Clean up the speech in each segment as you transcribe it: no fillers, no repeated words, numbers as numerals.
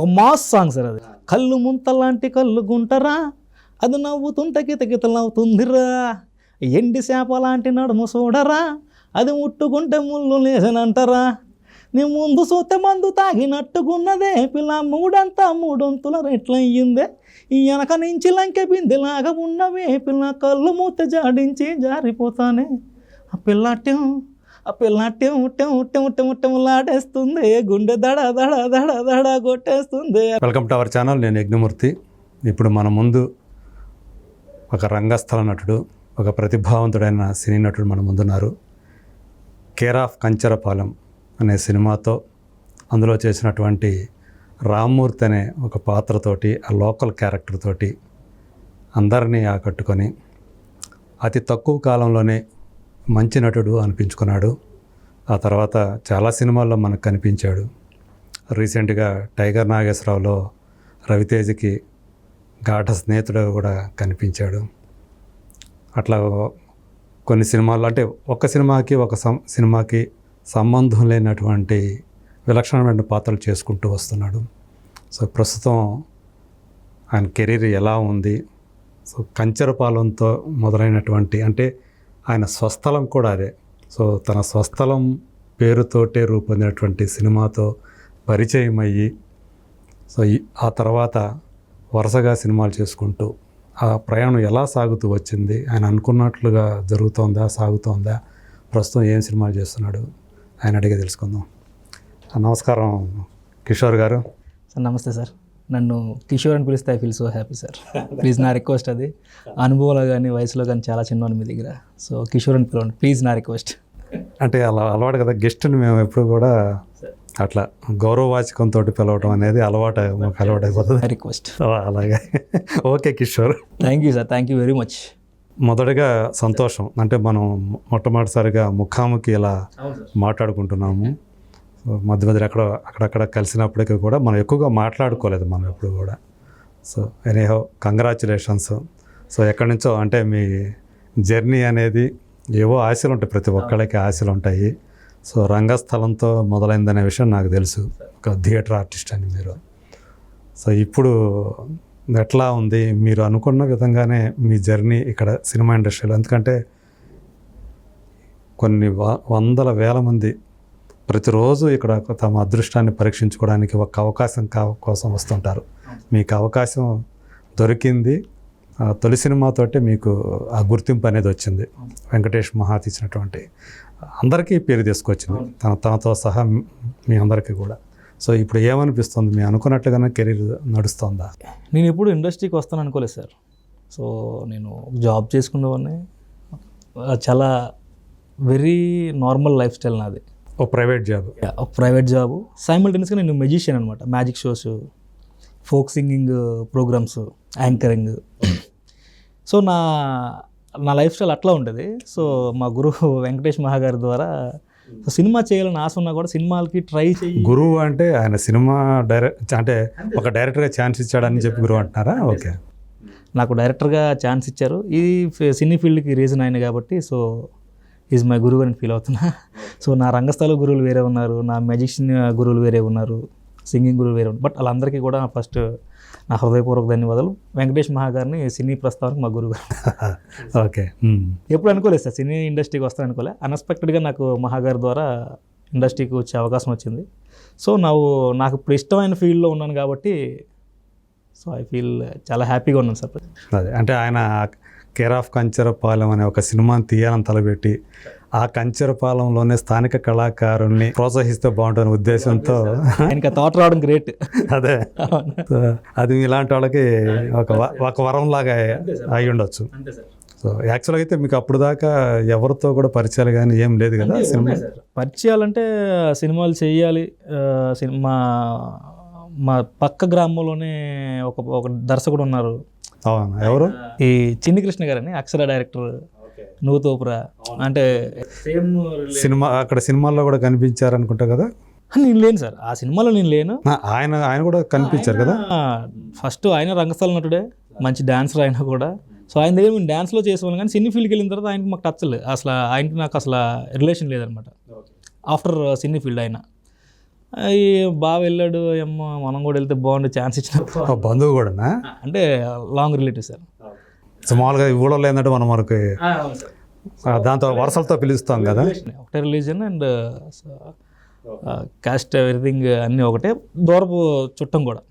ఒక mass song sir అది. కళ్ళు ముంతలాంటి కళ్ళు గుంటరా, అది నవ్వుతుంటే కితకితలవుతుందిరా, ఎండి చేప లాంటి నడుము చూడరా, అది ముట్టుకుంటే ముళ్ళు లేసనంటారా, నీ ముందు చూస్తే మందు తాగినట్టుకున్నదే పిల్ల, మూడంతా మూడొంతుల రెట్లయ్యిందే, ఈ వెనక నుంచి లంకె బిందెలాగా ఉన్నవే పిల్ల, కళ్ళు మూత జాడించి జారిపోతానే, ఆ పిల్ల లాడేస్తుంది, గుండె దడ దడ దడ దడ కొట్టేస్తుంది. Welcome to our channel. నేను యజ్ఞమూర్తి. ఇప్పుడు మన ముందు ఒక రంగస్థల నటుడు, ఒక ప్రతిభావంతుడైన సినీ నటుడు మన ముందున్నారు. కేర్ ఆఫ్ కంచరపాలెం అనే సినిమాతో అందులో చేసినటువంటి రామ్మూర్తి అనే ఒక పాత్రతోటి, ఆ లోకల్ క్యారెక్టర్ తోటి అందరినీ ఆకట్టుకొని అతి తక్కువ కాలంలోనే మంచి నటుడు అనిపించుకున్నాడు. ఆ తర్వాత చాలా సినిమాల్లో మనకు కనిపించాడు. రీసెంట్గా టైగర్ నాగేశ్వరరావులో రవితేజకి గాఢ స్నేహితుడు కూడా కనిపించాడు. అట్లా కొన్ని సినిమాల్లో, అంటే ఒక సినిమాకి సంబంధం లేనటువంటి విలక్షణమైన పాత్రలు చేసుకుంటూ వస్తున్నాడు. సో ప్రస్తుతం ఆయన కెరీర్ ఎలా ఉంది, సో కంచరపాలెంతో మొదలైనటువంటి, అంటే ఆయన స్వస్థలం కూడా అదే. సో తన స్వస్థలం పేరుతోటే రూపొందినటువంటి సినిమాతో పరిచయం అయ్యి, సో ఆ తర్వాత వరుసగా సినిమాలు చేసుకుంటూ ఆ ప్రయాణం ఎలా సాగుతూ వచ్చింది, ఆయన అనుకున్నట్లుగా సాగుతోందా, ప్రస్తుతం ఏం సినిమాలు చేస్తున్నాడు, ఆయన అడిగే తెలుసుకుందాం. నమస్కారం కిషోర్ గారు. సార్ నమస్తే సార్. నన్ను కిషోర్ అని పిలిస్తే I feel so happy sir. Please నా రిక్వెస్ట్ అది. అనుభవంలో కానీ వయసులో కానీ చాలా చిన్నవాళ్ళు మీ దగ్గర. సో కిషోర్ అని పిలవండి ప్లీజ్, నా రిక్వెస్ట్. అంటే అలా అలవాటు కదా, గెస్ట్ని మేము ఎప్పుడు కూడా అట్లా గౌరవవాచకంతో పిలవటం అనేది మాకు అలవాటు అయిపోతుంది. రిక్వెస్ట్. అలాగే okay Kishore. Thank you sir, thank you very much. మొదటగా సంతోషం, అంటే మనం మొట్టమొదటిసారిగా ముఖాముఖి ఇలా మాట్లాడుకుంటున్నాము. మధ్య అక్కడక్కడ కలిసినప్పటికీ కూడా మనం ఎక్కువగా మాట్లాడుకోలేదు మనం ఎప్పుడు కూడా. So anyhow congratulations. సో ఎక్కడి నుంచో, అంటే మీ జర్నీ అనేది ఏవో ఆశలు ఉంటాయి, ప్రతి ఒక్కళ్ళకి ఆశలు ఉంటాయి. సో రంగస్థలంతో మొదలైందనే విషయం నాకు తెలుసు, ఒక థియేటర్ ఆర్టిస్ట్ అని మీరు. సో ఇప్పుడు ఎట్లా ఉంది, మీరు అనుకున్న విధంగానే మీ జర్నీ ఇక్కడ సినిమా ఇండస్ట్రీలో? ఎందుకంటే కొన్ని వందల వేల మంది ప్రతిరోజు ఇక్కడ తమ అదృష్టాన్ని పరీక్షించుకోవడానికి ఒక అవకాశం కోసం వస్తుంటారు. మీకు అవకాశం దొరికింది, తొలి సినిమాతోటే మీకు ఆ గుర్తింపు అనేది వచ్చింది. వెంకటేష్ మహాత్ ఇచ్చినటువంటి అందరికీ పేరు తీసుకొచ్చింది, తనతో సహా మీ అందరికీ కూడా. సో ఇప్పుడు ఏమనిపిస్తుంది, మీ అనుకున్నట్లుగానే కెరీర్ నడుస్తుందా? నేను ఎప్పుడు ఇండస్ట్రీకి వస్తాను అనుకోలేదు సార్. సో నేను జాబ్ చేసుకునేవాడిని, చాలా వెరీ నార్మల్ లైఫ్ స్టైల్ నాది. ఒక ప్రైవేట్ జాబు సైమల్టేనియస్గా నేను మెజిషియన్ అనమాట. Magic shows, folk singing programs, anchoring. So నా లైఫ్ స్టైల్ అట్లా ఉంటుంది. సో మా గురువు వెంకటేష్ మహాగారి ద్వారా సినిమా చేయాలని ఆశ ఉన్నా కూడా సినిమాలకి ట్రై చేయి. గురువు అంటే ఆయన సినిమా అంటే ఒక డైరెక్టర్గా ఛాన్స్ ఇచ్చాడని చెప్పి గురువు అంటున్నారా? ఓకే, నాకు డైరెక్టర్గా ఛాన్స్ ఇచ్చారు. ఈ సినీ ఫీల్డ్కి రీజన్ ఆయన కాబట్టి సో ఈజ్ మై గురువు అని ఫీల్ అవుతున్నా. సో నా రంగస్థల గురువులు వేరే ఉన్నారు, నా మ్యాజిషియన్ గురువులు వేరే ఉన్నారు, సింగింగ్ గురువులు వేరే ఉన్నారు. బట్ వాళ్ళందరికీ కూడా ఫస్ట్ నా హృదయపూర్వక ధన్యవాదాలు. వెంకటేష్ మహాగారిని సినీ ప్రస్తావనకు మా గురువు గారు. ఓకే, ఎప్పుడు అనుకోలేదు సార్ సినీ ఇండస్ట్రీకి వస్తాను అనుకోలే. అన్ఎక్స్పెక్టెడ్గా నాకు మహాగారి ద్వారా ఇండస్ట్రీకి వచ్చే అవకాశం వచ్చింది. సో నాకు ఇప్పుడు ఇష్టమైన ఫీల్డ్లో ఉన్నాను కాబట్టి సో ఐ ఫీల్ చాలా హ్యాపీగా ఉన్నాను సార్. అదే అంటే ఆయన కేర్ ఆఫ్ కంచరపాలెం అనే ఒక సినిమాని తీయాలని తలపెట్టి ఆ కంచరపాలెంలోనే స్థానిక కళాకారుల్ని ప్రోత్సహిస్తే బాగుంటుందనే ఉద్దేశంతో ఆయనకి థాట్ రావడం గ్రేట్. అదే అది ఇలాంటి వాళ్ళకి ఒక వరం లాగా అయి ఉండొచ్చు. సో యాక్చువల్గా అయితే మీకు అప్పుడు దాకా ఎవరితో కూడా పరిచయాలు కానీ ఏం లేదు కదా? సినిమా పరిచయాలంటే సినిమాలు చేయాలి. మా పక్క గ్రామంలోనే ఒక దర్శకుడు ఉన్నారు. అవునా, ఎవరు? ఈ చిన్ని కృష్ణ గారని, అక్షర డైరెక్టర్, నూతోపురా. అంటే సినిమా అక్కడ సినిమాల్లో కూడా కనిపించారు అనుకుంటా కదా? నేను లేను సార్ ఆ సినిమాలో, నేను లేను. ఆయన కూడా కనిపించారు కదా? ఫస్ట్ ఆయన రంగస్థల నటుడే, మంచి డాన్సర్ ఆయన కూడా. సో ఆయన దగ్గర మేము డ్యాన్స్లో చేసేవాళ్ళం, కానీ సినీ ఫీల్డ్కి వెళ్ళిన తర్వాత ఆయనకి మాకు టచ్ లేదు అసలు. ఆయనకి నాకు అసలు రిలేషన్ లేదనమాట ఆఫ్టర్ సినీ ఫీల్డ్. ఆయన అవి బాగా వెళ్ళాడు, ఏమో మనం కూడా వెళ్తే బాగుండే ఛాన్స్ ఇచ్చినప్పుడు బంధువు కూడానా? అంటే లాంగ్ రిలేటివ్ సార్. సో మామూలుగా ఈ ఊళ్ళో ఏంటంటే మనం మనకి దాంతో వరుసలతో పిలుస్తాం కదా. ఒకటే రిలీజన్ అండ్ కాస్ట్ ఎవ్రీథింగ్ అన్నీ ఒకటే, దూరపు చుట్టం కూడా.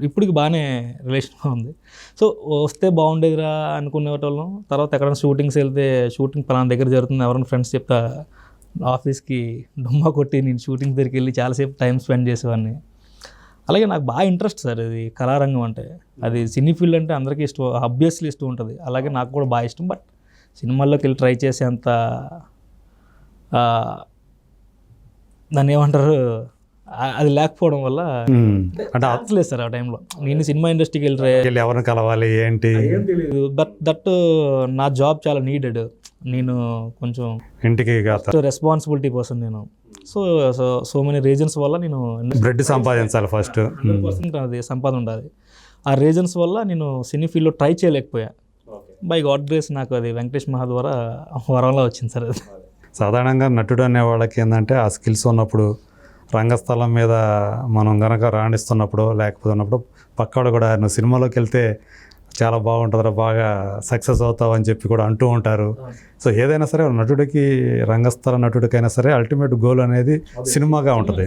ఇప్పటికి బాగానే రిలేషన్గా ఉంది. సో వస్తే బాగుండేదిరా అనుకునేటోళ్ళం. తర్వాత ఎక్కడైనా షూటింగ్స్ వెళ్తే షూటింగ్ పలానా దగ్గర జరుగుతుంది ఎవరైనా ఫ్రెండ్స్ చెప్తా ఆఫీస్కి డుమ్మా కొట్టి నేను షూటింగ్ దగ్గరికి వెళ్ళి చాలాసేపు టైం స్పెండ్ చేసేవాడిని. అలాగే నాకు బాగా ఇంట్రెస్ట్ సార్ ఇది కళారంగం అంటే. అది సినీ ఫీల్డ్ అంటే అందరికీ ఇష్టం, ఆబ్వియస్లీ ఇష్టం ఉంటుంది. అలాగే నాకు కూడా బాగా ఇష్టం. బట్ సినిమాల్లోకి వెళ్ళి ట్రై చేసేంత దాన్ని ఏమంటారు అది లేకపోవడం వల్ల అంటే లేదు సార్. ఆ టైంలో నేను సినిమా ఇండస్ట్రీకి వెళ్ళి ఎవరిని కలవాలి ఏంటి తెలియదు. బట్ దట్ నా జాబ్ చాలా నీడెడ్. నేను కొంచెం ఇంటికి రెస్పాన్సిబిలిటీ పర్సన్ నేను. సో మెనీ రీజన్స్ వల్ల నేను బ్రెడ్ సంపాదించాలి ఫస్ట్, 100% అది సంపాదన ఉండాలి. ఆ రీజన్స్ వల్ల నేను సినీ ఫీల్డ్లో ట్రై చేయలేకపోయా. బై గాడ్ గ్రేస్ నాకు అది వెంకటేష్ మహా ద్వారా వరంలో వచ్చింది సార్. అది సాధారణంగా నటుడు అనే వాళ్ళకి ఏంటంటే ఆ స్కిల్స్ ఉన్నప్పుడు రంగస్థలం మీద మనం కనుక రాణిస్తున్నప్పుడు లేకపోతే ఉన్నప్పుడు పక్కవాడు కూడా నువ్వు సినిమాలోకి వెళ్తే చాలా బాగుంటుందిరా, బాగా సక్సెస్ అవుతావు అని చెప్పి కూడా అంటూ ఉంటారు. సో ఏదైనా సరే నటుడికి, రంగస్థల నటుడికైనా సరే అల్టిమేట్ గోల్ అనేది సినిమాగా ఉంటుంది.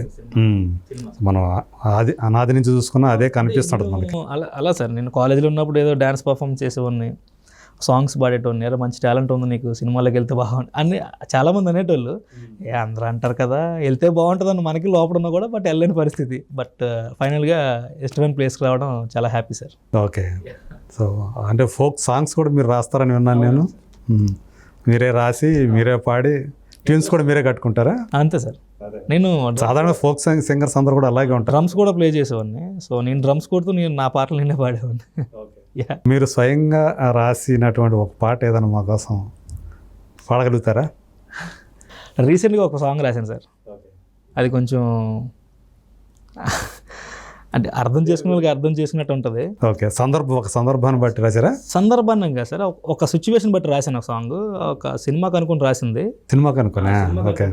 మనం అనాది నుంచి చూసుకున్నా అదే కనిపిస్తుంటుంది మనకి. అలా సార్ నేను కాలేజీలో ఉన్నప్పుడు ఏదో డ్యాన్స్ పర్ఫామ్ చేసేవాడిని, సాంగ్స్ పాడేటోడిని. ఏదో మంచి టాలెంట్ ఉంది నీకు, సినిమాలోకి వెళ్తే బాగుంటుంది అని చాలామంది అనేటోళ్ళు. అందరూ అంటారు కదా వెళ్తే బాగుంటుందని మనకి లోపల ఉన్నా కూడా, బట్ వెళ్ళలేని పరిస్థితి. బట్ ఫైనల్గా ఇష్టమైన ప్లేస్కి రావడం చాలా హ్యాపీ సార్. ఓకే. సో అంటే ఫోక్ సాంగ్స్ కూడా మీరు రాస్తారని విన్నాను నేను. మీరే రాసి మీరే పాడి ట్యూన్స్ కూడా మీరే కట్టుకుంటారా? అంతే సార్. నేను సాధారణ ఫోక్ సింగర్స్ అందరూ కూడా అలాగే ఉంటారు. డ్రమ్స్ కూడా ప్లే చేసేవాడిని. సో నేను డ్రమ్స్ కొడుతూ నేను నా పాటలు నేనే పాడేవాడిని. మీరు స్వయంగా రాసినటువంటి ఒక పాట ఏదైనా మా కోసం పాడగలుగుతారా? రీసెంట్గా ఒక సాంగ్ రాశాను సార్. అది కొంచెం అంటే అర్థం చేసుకునే వాళ్ళకి అర్థం చేసుకున్నట్టు ఉంటుంది. ఓకే. ఒక సందర్భాన్ని బట్టి రాశారా? సందర్భాన్ని కాదు సార్, ఒక సిచ్యువేషన్ బట్టి రాశాను ఒక సాంగ్. ఒక సినిమాకి అనుకుని రాసింది. సినిమాకి అనుకున్నా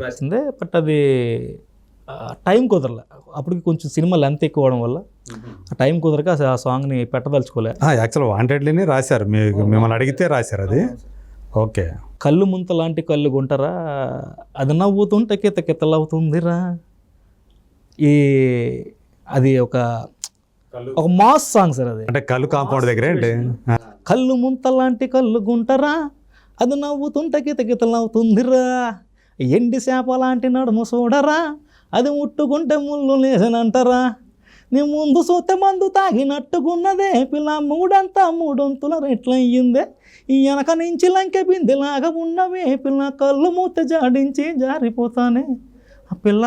రాసిందే. బట్ అది టైం కుదరలే. అప్పటికి కొంచెం సినిమా లెంత్ ఎక్కువ అవడం వల్ల ఆ టైం కుదరక ఆ సాంగ్ని పెట్టదలుచుకోలే. యాక్చువల్ వాంటెడ్లీనే రాశారు, మిమ్మల్ని అడిగితే రాశారు అది. ఓకే. కళ్ళు ముంత లాంటి కళ్ళు గుంటరా, అది నవ్వుతుంటే కిత కితలవుతుందిరా. అది ఒక మాస్ సాంగ్ సార్. అది అంటే కళ్ళు కాంపౌండ్ దగ్గర ఏంటి, కళ్ళు ముంత లాంటి కళ్ళు గుంటరా, అది నవ్వుతుంటే కిత కితలవుతుందిరా. ఎండి చేప లాంటి నడుము చూడరా, అది ముట్టుకుంటే ముళ్ళు లేసనంటారా. నీ ముందు చూస్తే మందు తాగినట్టుకున్నదే పిల్ల, మూడంతా మూడొంతుల రెట్లయ్యిందే. ఈ వెనక నుంచి లంకె బిందెలాగా ఉన్నవే పిల్ల, కళ్ళు మూత జాడించి జారిపోతానే. ఆ పిల్ల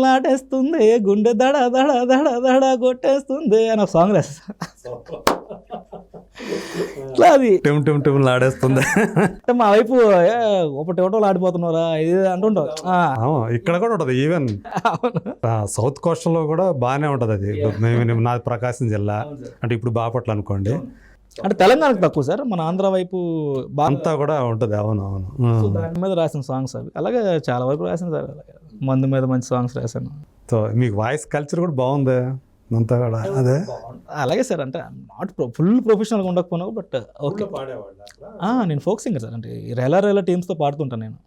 లాడేస్తుంది, గుండె దడ దడ దడ దడ కొట్టేస్తుంది అని ఒక సాంగ్ రాస్తా. అది ఆడేస్తుంది. మా వైపు ఒకటో ఆడిపోతున్నారా ఇది అంటుంటావు. ఇక్కడ కూడా ఉంటుంది. ఈవెన్ సౌత్ కోస్టల్ లో కూడా బాగానే ఉంటుంది అది. నాది ప్రకాశం జిల్లా, అంటే ఇప్పుడు బాపట్ల అనుకోండి. అంటే తెలంగాణకు తక్కువ సార్, మన ఆంధ్ర వైపు అంతా కూడా ఉంటుంది. అవును. దాని మీద రాసిన సాంగ్స్ అవి. అలాగే చాలా వరకు రాసాను సార్. మందు మీద మంచి సాంగ్స్ రాశాను. సో మీకు వాయిస్ కల్చర్ కూడా బాగుంది అంతా కూడా. అదే అలాగే సార్. అంటే నాట్ ఫుల్ ప్రొఫెషనల్గా ఉండకపోయినా బట్ ఓకే. నేను ఫోక్ సింగర్ సార్. అంటే రేలా టీమ్స్తో పాడుతుంటాను నేను.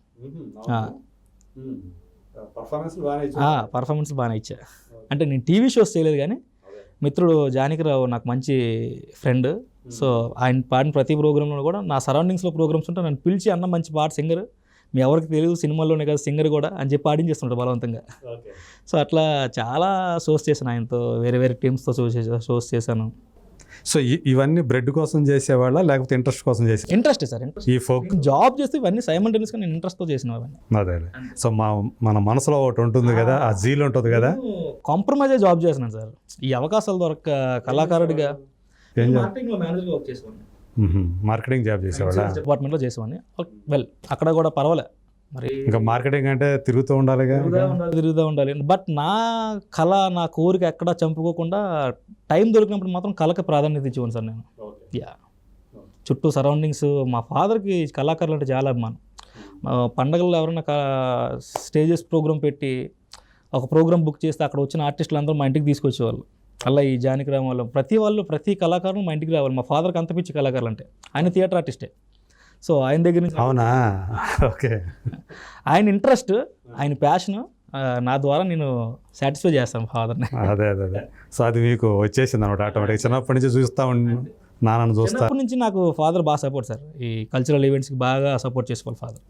పర్ఫార్మెన్స్ బాగానే ఇచ్చా. అంటే నేను టీవీ షోస్ చేయలేదు కానీ మిత్రుడు జానకిరావు నాకు మంచి ఫ్రెండ్. సో ఆయన పాడిన ప్రతి ప్రోగ్రాంలో కూడా నా సరౌండింగ్స్లో ప్రోగ్రామ్స్ ఉంటే నన్ను పిలిచి అన్న మంచి పాట సింగర్, మీ ఎవరికి తెలియదు సినిమాల్లోనే కదా సింగర్ కూడా అని చెప్పి పాడించేస్తుంటాడు బలవంతంగా. సో అట్లా చాలా షోస్ చేశాను ఆయనతో, వేరే వేరే టీమ్స్తో షోస్ చేశాను. సో ఇవన్నీ బ్రెడ్ కోసం చేసేవాళ్ళ లేకపోతే ఇంట్రెస్ట్ కోసం చేసే? Interest sir. ఈ ఫోక్ జాబ్ చేస్తే ఇవన్నీ సైమల్టేనియస్గా నేను ఇంట్రెస్ట్తో చేసిన అవన్నీ. అదే. సో మన మనసులో ఒకటి ఉంటుంది కదా, ఆ జీల్ ఉంటుంది కదా. కాంప్రమైజ్ జాబ్ చేసినాను సార్. ఈ అవకాశాలు దొరక కళాకారుడిగా మార్కెటింగ్ జాబ్ చేసేవాళ్ళ, డిపార్ట్మెంట్లో చేసేవాడిని. వెల్ అక్కడ కూడా పర్వాలే. మరి ఇంకా మార్కెటింగ్ అంటే తిరుగుతూ ఉండాలి. బట్ నా కళ, నా కోరిక ఎక్కడా చంపుకోకుండా టైం దొరికినప్పుడు మాత్రం కళకి ప్రాధాన్యత ఇచ్చేవాను సార్ నేను. చుట్టూ సరౌండింగ్స్, మా ఫాదర్కి కళాకారులు అంటే చాలా అభిమానం. పండగల్లో ఎవరైనా స్టేజెస్ ప్రోగ్రామ్ పెట్టి ఒక ప్రోగ్రామ్ బుక్ చేస్తే అక్కడ వచ్చిన ఆర్టిస్టులు అందరూ మా ఇంటికి తీసుకొచ్చేవాళ్ళు. అలా ఈ జానకి రామ్ వాళ్ళు ప్రతి కళాకారులు మా ఇంటికి రావాలి. మా ఫాదర్కి అంత పిచ్చి కళాకారులు అంటే, ఆయన థియేటర్ ఆర్టిస్టే. సో ఆయన దగ్గర నుంచి అవునా, ఓకే, ఆయన ఇంట్రెస్ట్, ఆయన ప్యాషన్ నా ద్వారా నేను సాటిస్ఫై చేస్తాను ఫాదర్ని. అదే అదే అదే. సో అది మీకు వచ్చేసింది అనమాట ఆటోమేటిక్. చిన్నప్పటి నుంచి చూస్తూ నాన్నను చూస్తా. చిన్నప్పటి నుంచి నాకు ఫాదర్ బాగా సపోర్ట్ సార్. ఈ కల్చరల్ ఈవెంట్స్కి బాగా సపోర్ట్ చేసుకోవాలి ఫాదర్.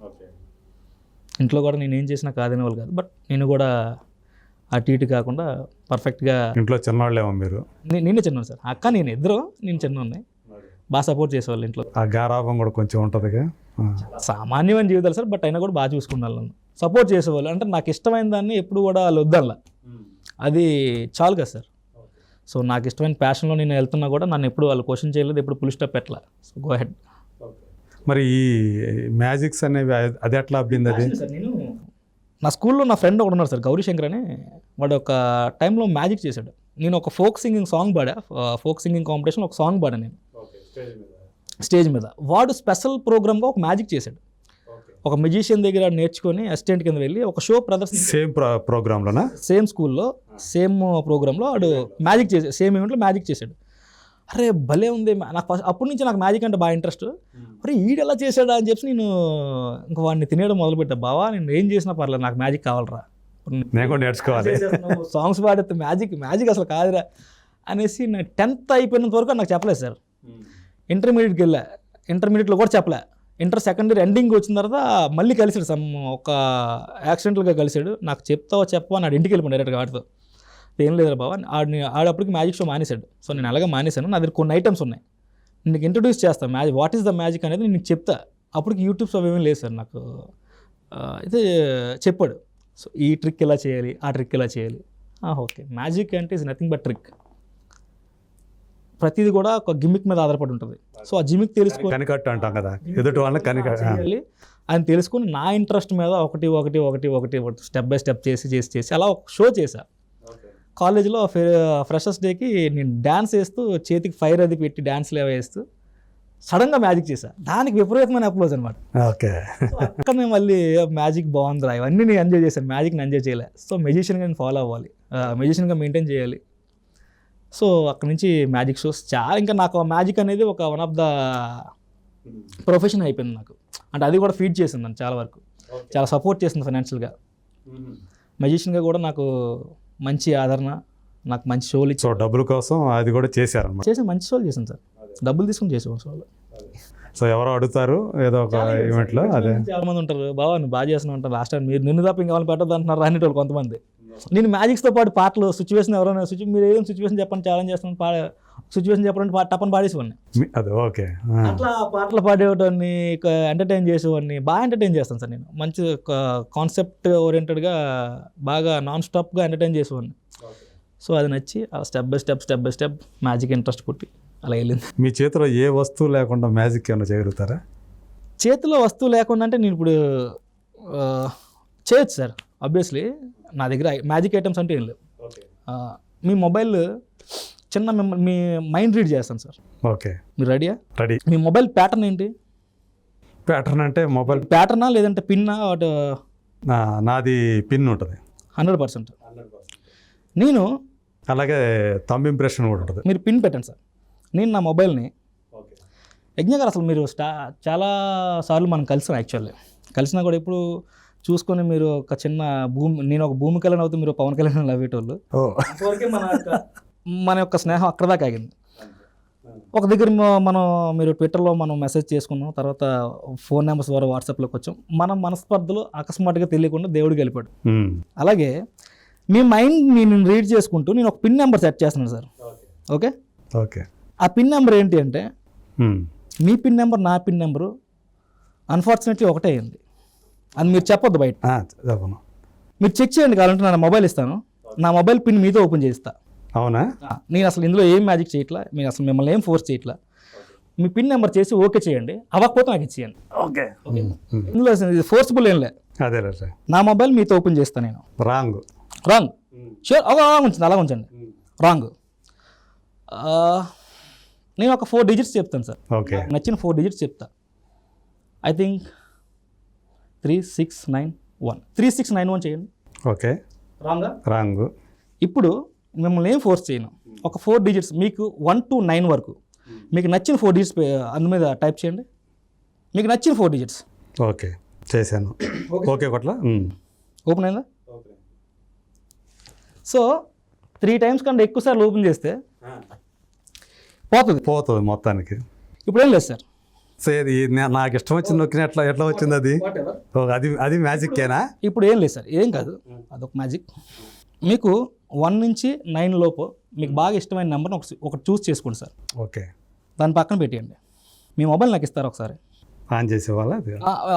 ఇంట్లో కూడా నేను ఏం చేసినా కాదనే వాళ్ళు కాదు, బట్ నేను కూడా అటు ఇటు కాకుండా పర్ఫెక్ట్గా. ఇంట్లో చిన్నవాళ్ళేమో మీరు? నేనే చిన్నాను సార్, అక్క నేను ఇద్దరు, నేను చిన్న ఉన్నాయి, బాగా సపోర్ట్ చేసేవాళ్ళు ఇంట్లో. ఆ గారాభం కూడా కొంచెం ఉంటుందిగా. సామాన్యమైన జీవితాలు సార్, బట్ అయినా కూడా బాగా చూసుకున్నారు నన్ను, సపోర్ట్ చేసేవాళ్ళు. అంటే నాకు ఇష్టమైన దాన్ని ఎప్పుడు కూడా వాళ్ళు వద్దనలా, అది చాలు కదా సార్. సో నాకు ఇష్టమైన ప్యాషన్లో నేను వెళ్తున్నా కూడా నన్ను ఎప్పుడు వాళ్ళు క్వశ్చన్ చేయలేదు, ఎప్పుడు పుల్ స్టాప్ పెట్టలా. So go head. మరి ఈ మ్యాజిక్స్ అనేవి అది ఎట్లా అబ్బింది? అది నేను నా స్కూల్లో నా ఫ్రెండ్ ఒకడు ఉన్నాడు సార్, గౌరీశంకర్ అని. వాడు ఒక టైంలో మ్యాజిక్ చేశాడు. నేను ఒక ఫోక్ సింగింగ్ సాంగ్ పాడా, ఫోక్ సింగింగ్ కాంపిటీషన్ ఒక సాంగ్ పాడా నేను స్టేజ్ మీద. వాడు స్పెషల్ ప్రోగ్రామ్గా ఒక మ్యాజిక్ చేశాడు. ఒక మ్యూజిషియన్ దగ్గర నేర్చుకొని అసిస్టెంట్ కింద వెళ్ళి ఒక షో ప్రదర్శన, సేమ్ ప్రోగ్రాంలోనా, సేమ్ స్కూల్లో సేమ్ ప్రోగ్రాంలో వాడు మ్యాజిక్ చేసాడు, సేమ్ ఈవెంట్లో మ్యాజిక్ చేశాడు. అరే భలే ఉంది, నాకు అప్పటి నుంచి నాకు మ్యాజిక్ అంటే బాగా ఇంట్రెస్ట్. అరే ఈడు ఎలా చేశాడా అని చెప్పి నేను ఇంకా వాడిని తినేయడం మొదలుపెట్టా. బావా నేను ఏం చేసినా పర్లేదు, నాకు మ్యాజిక్ కావాలరా, నేను కూడా నేర్చుకోవాలి, సాంగ్స్ పాడితే మ్యాజిక్ అసలు కాదురా అనేసి. నేను 10th అయిపోయినంత వరకు నాకు చెప్పలేదు సార్. ఇంటర్మీడియట్కి వెళ్ళా, ఇంటర్మీడియట్లో కూడా చెప్పలే. ఇంటర్ సెకండ్ ఇయర్ ఎండింగ్ వచ్చిన తర్వాత మళ్ళీ కలిసాడు, ఒక యాక్సిడెంటల్గా కలిసాడు. నాకు చెప్పవా నాడు ఇంటికి వెళ్ళిపోయాను డైరెక్ట్గా వాడితో. ఏం లేదు బాబా, ఆడప్పటికి మ్యాజిక్ షో మానేశాడు. సో నేను అలాగే మానేశాను. నా దగ్గర కొన్ని ఐటమ్స్ ఉన్నాయి, నీకు ఇంట్రొడ్యూస్ చేస్తాను magic, what is the magic అనేది నేను చెప్తా. అప్పటికి యూట్యూబ్స్ అవేమీ లేదు సార్ నాకు. అయితే చెప్పాడు, సో ఈ ట్రిక్ ఎలా చేయాలి, ఆ ట్రిక్ ఎలా చేయాలి. ఓకే, మ్యాజిక్ అంటే ఈజ్ నథింగ్ బట్ ట్రిక్. ప్రతిదీ కూడా ఒక గిమిక్ మీద ఆధారపడి ఉంటుంది. సో ఆ గిమిక్ తెలుసుకొని కనికట్టు అంటాం కదా, ఎదుటి వాళ్ళని కనికట్టు అని తెలుసుకొని నా ఇంట్రెస్ట్ మీద ఒకటి స్టెప్ బై స్టెప్ చేసి అలా ఒక షో చేశా. కాలేజీలో ఫ్రెషర్స్ డేకి నేను డ్యాన్స్ వేస్తూ చేతికి ఫైర్ అది పెట్టి డ్యాన్స్లు వేస్తూ సడన్గా మ్యాజిక్ చేశా. దానికి విపరీతమైన అప్లోజ్ అనమాట. ఓకే, అక్కడ నేను మళ్ళీ మ్యాజిక్ బాగుందిరా, ఇవన్నీ నేను ఎంజాయ్ చేశాను, మ్యాజిక్ని ఎంజాయ్ చేయలే. సో మెజిషియన్గా నేను ఫాలో అవ్వాలి, మెజిషియన్గా మెయింటైన్ చేయాలి. సో అక్కడ నుంచి మ్యాజిక్ షోస్ చాలా, ఇంకా నాకు మ్యాజిక్ అనేది ఒక వన్ ఆఫ్ ద ప్రొఫెషన్ అయిపోయింది నాకు. అంటే అది కూడా ఫీడ్ చేసింది నన్ను చాలా వరకు, చాలా సపోర్ట్ చేసింది ఫైనాన్షియల్గా. మెజిషియన్గా కూడా నాకు మంచి ఆదరణ, నాకు మంచి షోలు ఇచ్చి. సో డబ్బుల కోసం అది కూడా చేశారు, మంచి షోలు చేశాను సార్, డబ్బులు తీసుకుని చేసేవాళ్ళు షోలు. సో ఎవరో అడుగుతారు ఏదో ఒక ఈవెంట్లో, అదే చాలా మంది ఉంటారు, బాబా నువ్వు బాగా చేస్తున్నావు అంటారు. లాస్ట్ టైం మీరు నిన్ను తప్ప ఇంకేమైనా పెట్టద్దు అంటున్నారు అనేటోళ్ళు కొంతమంది. నేను మ్యాజిక్స్తో పాటు పాటలు, సిచ్యువేషన్ ఎవరైనా మీరు ఏదైనా సిచ్యువేషన్ చెప్పండి, ఛాలెంజ్ చేస్తున్నాను, సిచ్యువేషన్ చెప్పాలంటే టప్పని పాడేసేవాడిని. అది ఓకే, అట్లా పాటలు పాడేవాడిని, ఎంటర్టైన్ చేసేవాడిని, బాగా ఎంటర్టైన్ చేస్తాను సార్ నేను. మంచి కాన్సెప్ట్ ఓరియంటెడ్గా బాగా నాన్ స్టాప్గా ఎంటర్టైన్ చేసేవాడిని. సో అది నచ్చి step by step magic interest పుట్టి అలా వెళ్ళింది. మీ చేతిలో ఏ వస్తువు లేకుండా మ్యాజిక్ ఏమైనా చేయగలుగుతారా? చేతిలో వస్తువు లేకుండా అంటే నేను ఇప్పుడు చేయొచ్చు సార్. ఆబ్వియస్లీ నా దగ్గర మ్యాజిక్ ఐటమ్స్ అంటే ఏం లేవు. మీ మొబైల్ చిన్న మీ మైండ్ రీడ్ చేస్తాను సార్. ఓకే, మీరు రెడీయా? రెడీ. మీ మొబైల్ ప్యాటర్న్ ఏంటి? ప్యాటర్న్ అంటే మొబైల్ ప్యాటర్నా లేదంటే పిన్నా? నాది పిన్ ఉంటుంది 100%. నేను అలాగే థంబ్ ఇంప్రెషన్ కూడా ఉంటుంది. మీరు పిన్ పెట్టండి సార్. నేను నా మొబైల్ని యజ్ఞ గారు అసలు మీరు చాలా సార్లు మనం కలిసాం. యాక్చువల్లీ కలిసినా కూడా ఇప్పుడు చూసుకొని మీరు ఒక చిన్న నేను ఒక భూమి కళ్యాణ్ అవుతూ మీరు పవన్ కళ్యాణ్ అవ్వేటోళ్ళు. మన యొక్క స్నేహం అక్కడ దాకా ఆగింది. ఒక దగ్గర మీరు ట్విట్టర్లో మనం మెసేజ్ చేసుకున్నాం, తర్వాత ఫోన్ నెంబర్స్ ద్వారా వాట్సాప్లోకి వచ్చాం. మన మనస్పర్ధలు అకస్మాత్తుగా తెలియకుండా దేవుడికి వెళ్ళిపోయాడు. అలాగే మీ మైండ్ నేను రీడ్ చేసుకుంటూ నేను ఒక పిన్ నెంబర్ సెట్ చేస్తున్నాను సార్. ఓకే ఓకే, ఆ పిన్ నెంబర్ ఏంటి అంటే మీ పిన్ నెంబర్ నా పిన్ నెంబరు అన్ఫార్చునేట్లీ ఒకటే అయింది. అది మీరు చెప్పొద్దు బయట. మీరు చెక్ చేయండి, కావాలంటే నా మొబైల్ ఇస్తాను, నా మొబైల్ పిన్ మీతో ఓపెన్ చేస్తా. అవునా? నేను అసలు ఇందులో ఏం మ్యాజిక్ చేయట్లా, మిమ్మల్ని ఏం ఫోర్స్ చేయట్లా. మీ పిన్ నెంబర్ చేసి ఓకే చేయండి, అవ్వకపోతే నాకు ఇచ్చేయండి. ఓకే, ఇందులో ఫోర్స్ఫుల్ ఏం లేదు. అదే నా మొబైల్ మీతో ఓపెన్ చేస్తాను నేను. రాంగ్ షూర్, ఉంచండి, అలా ఉంచండి. రాంగ్. నేను ఒక 4 digits చెప్తాను సార్. ఓకే, నచ్చిన 4 digits చెప్తా. ఐ థింక్ 3691 3691 చేయండి. ఓకే, రాంగా? రాంగ్. ఇప్పుడు మిమ్మల్ని ఏం ఫోర్స్ చేయను, ఒక 4 డిజిట్స్ మీకు 1 to 9 వరకు మీకు నచ్చిన 4 డిజిట్స్ అందు మీద టైప్ చేయండి. మీకు నచ్చిన 4 డిజిట్స్. ఓకే, చేశాను. ఓకే కొట్ల ఓపెన్ అయిందా? సో 3 times కంటే ఎక్కువ సార్లు ఓపెన్ చేస్తే పోతుంది మొత్తానికి. ఇప్పుడు ఏం లేదు సార్. సో ఇది నాకు ఇష్టం వచ్చింది నొక్కిన ఎట్లా వచ్చింది అది? అది మ్యాజిక్కేనా? ఇప్పుడు ఏం లేదు సార్, ఏం కాదు, అదొక మ్యాజిక్. మీకు 1 నుంచి 9 లోపు మీకు బాగా ఇష్టమైన నెంబర్ని ఒకటి చూస్ చేసుకోండి సార్. ఓకే, దాని పక్కన పెట్టేయండి. మీ మొబైల్ నాకు ఇస్తారు ఒకసారి. ఆన్ చేసేవాళ్ళ?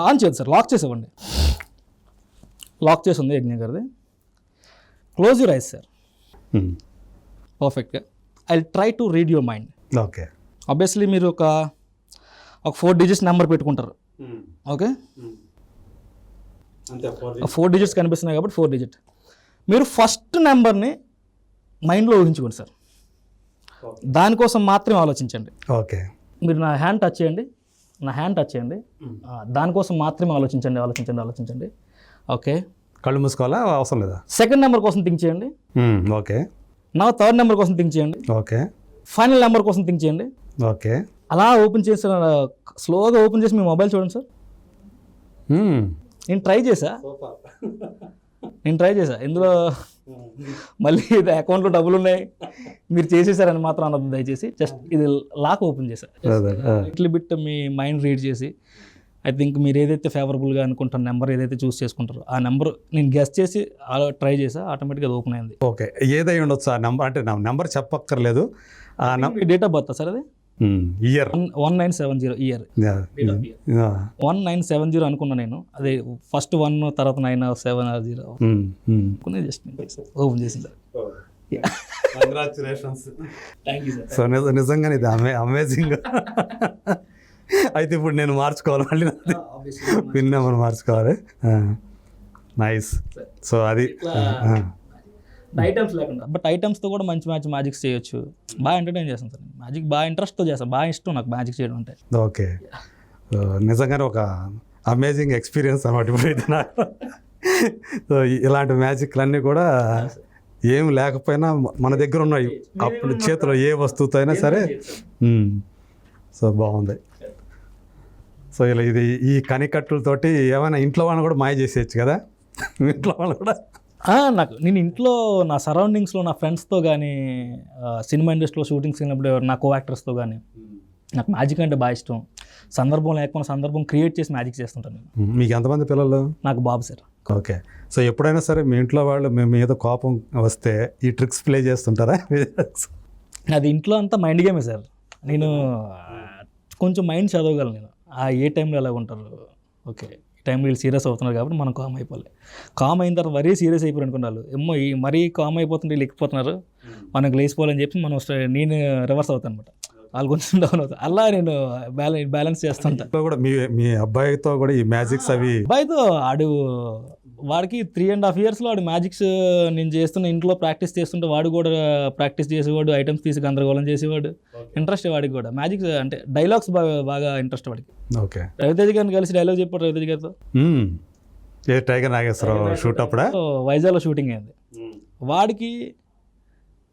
ఆన్ చేయదు సార్, లాక్ చేసేవ్వండి. లాక్ చేసి ఉంది యజ్ఞ గారిది. Close your eyes sir. పర్ఫెక్ట్గా. I try to read your mind. Okay. Obviously మీరు ఒక 4 డిజిట్స్ నెంబర్ పెట్టుకుంటారు. ఓకే, 4 డిజిట్స్ కనిపిస్తున్నాయి కాబట్టి 4 డిజిట్. మీరు ఫస్ట్ నెంబర్ని మైండ్లో ఊహించుకోండి సార్. దానికోసం మాత్రమే ఆలోచించండి. ఓకే, మీరు నా హ్యాండ్ టచ్ చేయండి. దానికోసం మాత్రమే ఆలోచించండి. ఓకే, కళ్ళు మూసుకోవాలా? అవసరం లేదా? సెకండ్ నెంబర్ కోసం థింక్ చేయండి. ఓకే. నా థర్డ్ నెంబర్ కోసం థింక్ చేయండి. ఓకే. ఫైనల్ నెంబర్ కోసం థింక్ చేయండి. ఓకే. అలా ఓపెన్ చేసి స్లోగా ఓపెన్ చేసి మీ మొబైల్ చూడండి సార్. నేను ట్రై చేసా ఇందులో మళ్ళీ అకౌంట్లో డబ్బులు ఉన్నాయి మీరు చేసేసారని మాత్రం అనొద్దు దయచేసి. జస్ట్ ఇది లాక్ ఓపెన్ చేశా, లిటిల్ బిట్ మీ మైండ్ రీడ్ చేసి ఐ థింక్ మీరు ఏదైతే ఫేవరబుల్గా అనుకుంటారు నెంబర్ ఏదైతే చూస్ చేసుకుంటారో ఆ నెంబర్ నేను గెస్ చేసి ట్రై చేసా, ఆటోమేటిక్గా అది ఓపెన్ అయింది. ఓకే, ఏదై ఉండొచ్చు ఆ నెంబర్, అంటే నా నెంబర్ చెప్పక్కర్లేదు. మీ డేట్ ఆఫ్ బర్త్ సార్ అది ఇయర్ 1970 ఇయర్ 1970 అనుకున్నా నేను. అదే ఫస్ట్ 1 తర్వాత 970 అనుకునే జస్ట్ ఓపెన్ చేసింది. కంగ్రాచులేషన్స్. సో నిజంగానే ఇది అమేజింగ్. అయితే ఇప్పుడు నేను మార్చుకోవాలి, మళ్ళీ పిన్ నెంబర్ మార్చుకోవాలి. నైస్. సో అది ఐటమ్స్ లేకుండా, బట్ ఐటమ్స్తో కూడా మంచి మ్యాజిక్స్ చేయొచ్చు. బాగా ఎంటర్టైన్ చేస్తాను సార్. మ్యాజిక్ బాగా ఇంట్రెస్ట్తో చేస్తాను, బాగా ఇష్టం నాకు మ్యాజిక్ చేయడం అంటే. ఓకే, నిజంగానే ఒక అమేజింగ్ ఎక్స్పీరియన్స్ అన్నమాట ఇప్పుడు ఇది నాకు. సో ఇలాంటి మ్యాజిక్లన్నీ కూడా ఏం లేకపోయినా మన దగ్గర ఉన్నాయి అప్పుడు చేతిలో ఏ వస్తువుతో అయినా సరే. సో బాగుంది. సో ఇలా ఇది ఈ కనికట్టులతోటి ఏమైనా ఇంట్లో వాళ్ళని కూడా మాయ చేసేయచ్చు కదా? ఇంట్లో వాళ్ళు కూడా నేను ఇంట్లో నా సరౌండింగ్స్లో నా ఫ్రెండ్స్తో కానీ సినిమా ఇండస్ట్రీలో షూటింగ్స్ అయినప్పుడు నా కో యాక్టర్స్తో కానీ నాకు మ్యాజిక్ అంటే బాగా ఇష్టం. సందర్భం లేకపోయినా సందర్భం క్రియేట్ చేసి మ్యాజిక్ చేస్తుంటాను నేను. మీకు ఎంతమంది పిల్లలు? నాకు బాబు సార్. ఓకే. సో ఎప్పుడైనా సరే మీ ఇంట్లో వాళ్ళు మీ మీద కోపం వస్తే ఈ ట్రిక్స్ ప్లే చేస్తుంటారా? అది ఇంట్లో అంతా మైండ్ గేమే సార్. నేను కొంచెం మైండ్ చదవగలను నేను, ఏ టైంలో ఎలా ఉంటారు. ఓకే, ఈ టైంలో వీళ్ళు సీరియస్ అవుతున్నారు కాబట్టి మనం కామ్ అయిపోవాలి. కామ్ అయిన తర్వాత మరీ సీరియస్ అయిపోయి అనుకున్నాను, ఏమో ఈ మరీ కామ్ అయిపోతుంటే వీళ్ళు ఎక్కిపోతున్నారు, మనకు లేచిపోవాలని చెప్పి నేను రివర్స్ అవుతాను అనమాట. వాళ్ళు కొంచెం డౌన్ అవుతారు. అలా నేను బ్యాలెన్స్ చేస్తుంటా. కూడా మీ అబ్బాయితో కూడా ఈ మ్యాజిక్స్ అవి అబ్బాయితో వాడికి 3.5 yearsలో వాడు మ్యాజిక్స్ నేను చేస్తున్న ఇంట్లో ప్రాక్టీస్ చేస్తుంటే వాడు కూడా ప్రాక్టీస్ చేసేవాడు, ఐటమ్స్ తీసి గందరగోళం చేసేవాడు. ఇంట్రెస్ట్ వాడికి కూడా మ్యాజిక్స్ అంటే డైలాగ్స్ బాగా ఇంట్రెస్ట్ వాడికి. ఓకే. రవితేజ గారిని కలిసి డైలాగ్ చెప్పాడు రవితేజ గారితో. టైగర్ నాగేశ్వరరావు షూట్ అప్పుడా వైజాగ్లో షూటింగ్ అయింది. వాడికి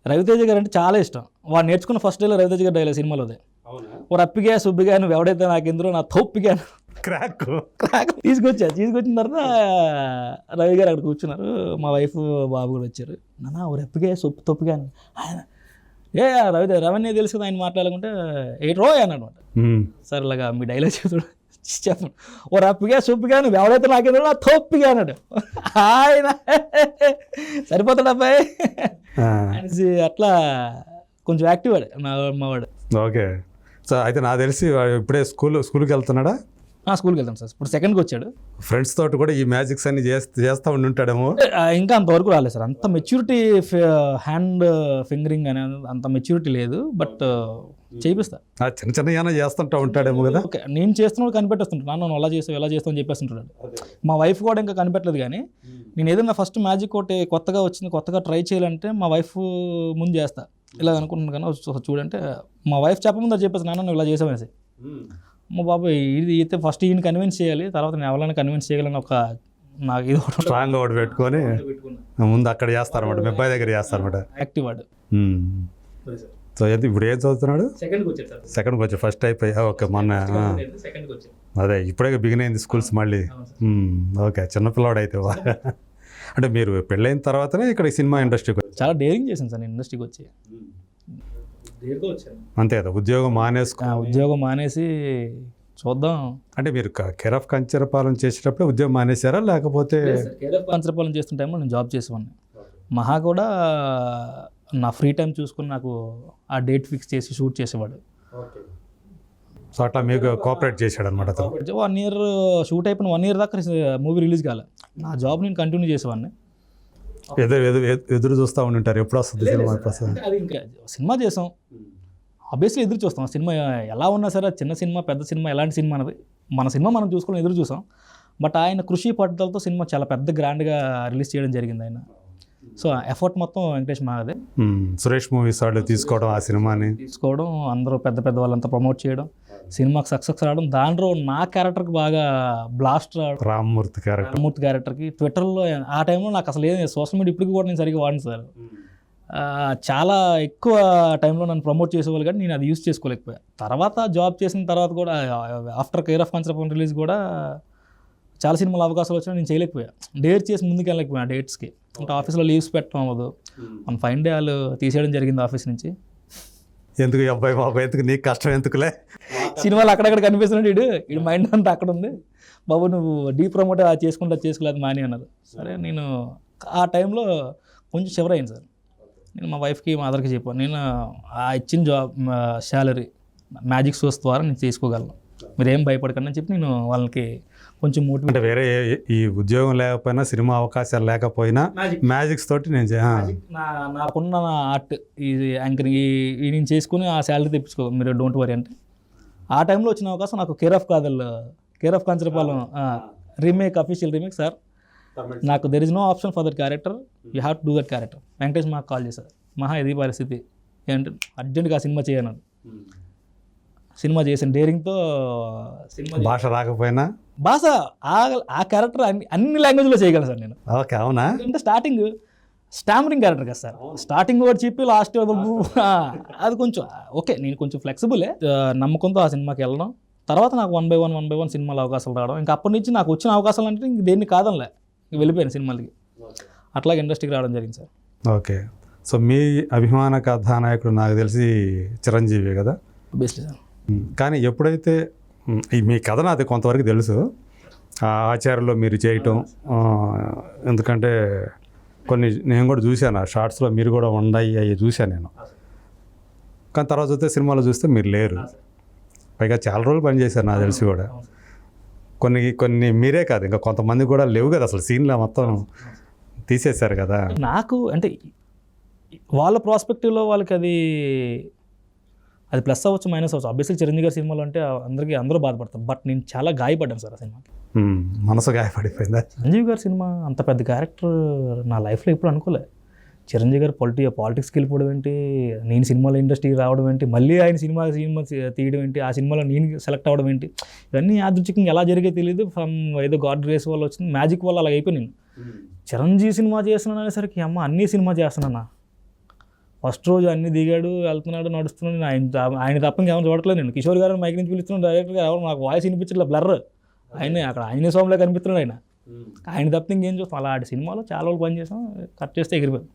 రవితేజ గారు అంటే చాలా ఇష్టం. వాడు నేర్చుకున్న ఫస్ట్ డేలో రవితేజ గారు డైలాగ్ సినిమాలోదే. ఓ రప్పిగా సుబ్బిగా నువ్వు ఎవడైతే నాకు ఎందులో నా తొప్పిగా క్రాక్ తీసుకొచ్చిన తర్వాత రవి గారు అక్కడ కూర్చున్నారు. మా వైఫ్ బాబు కూడా వచ్చారు. నాన్న ఓ రప్పిగా తొప్పిగా ఆయన రవణ్య తెలుసు కదా ఆయన మాట్లాడాలంటే ఏ రో అన్నమాట. సార్ ఇలాగా మీ డైలాగ్ చెప్పండి. ఓ రప్పిగా సూప్పిగా నువ్వు ఎవరైతే నాకేందో నా తొప్పిగా అన్నాడు. ఆయన సరిపోతాడు అబ్బాయి అనేసి అట్లా కొంచెం యాక్టివ్ వాడు మా వాడు. ఓకే. సో అయితే నాకు తెలిసి ఇప్పుడే స్కూల్కి వెళ్తున్నాడా? స్కూల్కి వెళ్తాం సార్. ఇప్పుడు సెకండ్కి వచ్చాడు. ఫ్రెండ్స్ తోటి కూడా ఈ మ్యాజిక్స్ అన్ని చేస్తూ ఉంటాడేమో. ఇంకా అంతవరకు రాలేదు సార్. అంత మెచ్యూరిటీ హ్యాండ్ ఫింగరింగ్ అనేది అంత మెచ్యూరిటీ లేదు. బట్ చేయిస్తా. చిన్న చిన్న ఏమైనా చేస్తుంటా ఉంటాడేమో కదా. ఓకే, నేను చేస్తున్నాడు కనిపెట్టేస్తుంటాను. నాన్న అలా చేస్తావు ఎలా చేస్తావు అని చెప్పేస్తుంటాడు. మా వైఫ్ కూడా ఇంకా కనిపెట్టలేదు. కానీ నేను ఏదైనా ఫస్ట్ మ్యాజిక్ ఒకటి కొత్తగా వచ్చింది, కొత్తగా ట్రై చేయాలంటే మా వైఫ్ ముందు చేస్తా ఇలా అనుకుంటున్నాను. కానీ చూడంటే మా వైఫ్ చెప్పముందు అది చెప్పేసి నాన్న నువ్వు ఇలా చేసావనేసి మా బాబాయ్ ఇది అయితే ఫస్ట్ ఈయన కన్విన్స్ చేయాలి, తర్వాత నేను ఎవరైనా కన్విన్స్ చేయగలను ఒక నాకు ఇది ఒకటి స్ట్రాంగ్ ఒకటి పెట్టుకొని ముందు అక్కడ చేస్తారన్నమాట, మీ అబ్బాయి దగ్గర చేస్తారన్నమాట. యాక్టివ్ వాడు. సో ఇప్పుడు ఏం చదువుతున్నాడు? సెకండ్కి వచ్చాడు సార్. సెకండ్కి వచ్చి ఫస్ట్ అయిపోయా. ఓకే, మొన్న సెకండ్కి వచ్చాడు. అదే ఇప్పుడే బిగిన్ అయింది స్కూల్స్ మళ్ళీ. ఓకే, చిన్నపిల్లవాడు అయితే బాగా. అంటే మీరు పెళ్ళైన తర్వాతనే ఇక్కడ సినిమా ఇండస్ట్రీకి చాలా డేరింగ్ చేశాను సార్ నేను ఇండస్ట్రీకి వచ్చి. అంతే కదా, ఉద్యోగం మానేసి చూద్దాం అంటే మీరు కేర్ ఆఫ్ కంచరపాలెం చేసేటప్పుడు ఉద్యోగం మానేశారా లేకపోతే? కంచరపాలెం చేస్తున్న టైంలో నేను జాబ్ చేసేవాడిని. మహా కూడా నా ఫ్రీ టైం చూసుకుని నాకు ఆ డేట్ ఫిక్స్ చేసి షూట్ చేసేవాడు. సో అట్లా మీకు కోఆపరేట్ చేశాడు అనమాట. 1 year షూట్ అయిపోయిన 1 year దాకా మూవీ రిలీజ్ కాలే. నా జాబ్ నేను కంటిన్యూ చేసేవాడిని. ఎదురు చూస్తూ ఉంటారు ఎప్పుడు వస్తుంది సినిమా, ఎప్పుడు వస్తుంది. అది ఇంకా సినిమా చేసాం, ఆబ్వియస్లీ ఎదురు చూస్తాం. సినిమా ఎలా ఉన్నా సరే, చిన్న సినిమా పెద్ద సినిమా ఎలాంటి సినిమా అన్నది మన సినిమా మనం చూసుకొని ఎదురు చూసాం. బట్ ఆయన కృషి పట్టుదలతో సినిమా చాలా పెద్ద గ్రాండ్గా రిలీజ్ చేయడం జరిగింది ఆయన. సో ఎఫర్ట్ మొత్తం వెంకటేష్ మాదే. సురేష్ మూవీస్ వాళ్ళు తీసుకోవడం, ఆ సినిమాని తీసుకోవడం, అందరూ పెద్ద పెద్ద వాళ్ళంతా ప్రమోట్ చేయడం, సినిమాకి సక్సెస్ రావడం. దాంట్లో నా క్యారెక్టర్కి బాగా బ్లాస్ట్ రావడం. రామ్మూర్తి క్యారెక్టర్కి ట్విట్టర్లో ఆ టైంలో నాకు అసలు ఏం సోషల్ మీడియా ఇప్పటికి కూడా నేను సరిగ్గా వాడిను సార్. చాలా ఎక్కువ టైంలో నన్ను ప్రమోట్ చేసేవాళ్ళు, కానీ నేను అది యూజ్ చేసుకోలేకపోయా. తర్వాత జాబ్ చేసిన తర్వాత కూడా after care of Kancharapalem release కూడా చాలా సినిమాలు అవకాశాలు వచ్చినా నేను చేయలేకపోయా. డేట్ చేసి ముందుకు వెళ్ళలేకపోయా డేట్స్కి. అంటే ఆఫీస్లో లీవ్స్ పెట్టడం అవ్వదు. మన ఫైన్ డే వాళ్ళు తీసేయడం జరిగింది ఆఫీస్ నుంచి. ఎందుకు అబ్బాయి బాబు ఎందుకు నీకు కష్టం ఎందుకులే, సినిమాలు అక్కడక్కడ కనిపిస్తున్నాడు, వీడు మైండ్ అంతా అక్కడ ఉంది, బాబు నువ్వు డీ ప్రమోట్ చేసుకోలేదు మాని అన్నారు. సరే నేను ఆ టైంలో కొంచెం షివర్ అయింది సార్. నేను మా వైఫ్కి మా మదర్కి చెప్పాను, నేను ఆ ఇచ్చిన జాబ్ శాలరీ మ్యాజిక్ షోస్ ద్వారా నేను తీసుకోగలను, మీరేం భయపడకండి అని చెప్పి నేను వాళ్ళకి కొంచెం మోటివేట్. అంటే వేరే ఈ ఉద్యోగం లేకపోయినా, సినిమా అవకాశాలు లేకపోయినా మ్యాజిక్స్ తోటి నేను నాకున్న ఆర్ట్ ఈ యాంకరింగ్ ఈ నేను చేసుకుని ఆ శాలరీ తెప్పించుకో, మీరు డోంట్ వరీ అంటే. ఆ టైంలో వచ్చిన అవకాశం నాకు care of Kancharapalem remake, official remake sir. నాకు there is no option for that character, you have to do that character. Venkatesh మాకు కాల్ చేశారు, మహా ఇది పరిస్థితి ఏంటంటే అర్జెంట్గా ఆ సినిమా చేయను. సినిమా చేసిన డేరింగ్తో సినిమా భాష రాకపోయినా భాష ఆ క్యారెక్టర్ అన్ని లాంగ్వేజ్లో చేయగలను సార్ నేను. ఓకే, అవునా? అంటే స్టార్టింగ్ స్టామరింగ్ క్యారెక్టర్ కదా సార్, స్టార్టింగ్ ఒకటి చెప్పి లాస్ట్ అది కొంచెం ఓకే, నేను కొంచెం ఫ్లెక్సిబులే. నమ్మకంతో ఆ సినిమాకి వెళ్ళడం, తర్వాత నాకు 1 by 1 సినిమాలో అవకాశాలు రావడం. ఇంకా అప్పటి నుంచి నాకు వచ్చిన అవకాశాలు అంటే ఇంక దేన్ని కాదనిలే, వెళ్ళిపోయాను సినిమాలకి. అట్లాగే ఇండస్ట్రీకి రావడం జరిగింది సార్. ఓకే, సో మీ అభిమాన కథానాయకుడు నాకు తెలిసి చిరంజీవి కదా? బేస్లీ సార్. కానీ ఎప్పుడైతే మీ కథ నాది కొంతవరకు తెలుసు, ఆచార్యలో మీరు చేయటం, ఎందుకంటే కొన్ని నేను కూడా చూశాను ఆ షార్ట్స్లో మీరు కూడా ఉన్నాయి అవి చూశాను నేను. కానీ తర్వాత చూస్తే సినిమాలో చూస్తే మీరు లేరు, పైగా చాలా రోజులు పనిచేశారు నాకు తెలిసి కూడా. కొన్ని మీరే కాదు ఇంకా కొంతమంది కూడా లేవు కదా అసలు, సీన్లో మొత్తం తీసేశారు కదా. నాకు అంటే వాళ్ళ ప్రాస్పెక్టివ్లో వాళ్ళకి అది ప్లస్ అవ్వచ్చు, మైనస్ అవ్వచ్చు. ఆబ్వియస్లీ చిరంజీవి గారి సినిమాలో అంటే అందరూ బాధపడతారు, బట్ నేను చాలా గాయపడ్డాను సార్ ఆ సినిమాకి. మనసు గాయపడిపోయిందా? చిరంజీవి గారి సినిమా అంత పెద్ద క్యారెక్టర్ నా లైఫ్లో ఎప్పుడు అనుకోలే. చిరంజీవి గారు పాలిటిక్స్కి వెళ్ళిపోవడం ఏంటి, నేను సినిమాలో ఇండస్ట్రీకి రావడం ఏంటి, మళ్ళీ ఆయన సినిమా తీయడం ఏంటి, ఆ సినిమాలో నేను సెలెక్ట్ అవ్వడం ఏంటి, ఇవన్నీ యాదృచ్ఛికంగా ఎలా జరిగే తెలియదు. ఫ్రమ్ ఏదో గాడ్ గ్రేస్ వల్ల వచ్చింది, మ్యాజిక్ వల్ల అలా అయిపోయి నేను చిరంజీవి సినిమా చేస్తున్నాను అనేసరికి అమ్మ అన్ని సినిమా చేస్తున్నానా. ఫస్ట్ రోజు అన్ని దిగాడు, వెళ్తున్నాడు, నడుస్తున్నాడు, ఆయన తప్ప ఇంకేమైనా చూడట్లేదు. నేను కిషోర్ గారు మైక్ నుంచి పిలుస్తున్నాను, డైరెక్టర్ గారు ఎవరు నాకు వాయిస్ వినిపించట్లే, బ్లర్. ఆయనే అక్కడ ఆంజనేయ స్వామిలో కనిపిస్తున్నాడు ఆయన తప్ప ఇంకేం చూస్తాం. అలాంటి సినిమాలో చాలా రోజులు పనిచేసాం, కట్ చేస్తే ఎగిరిపోయాం.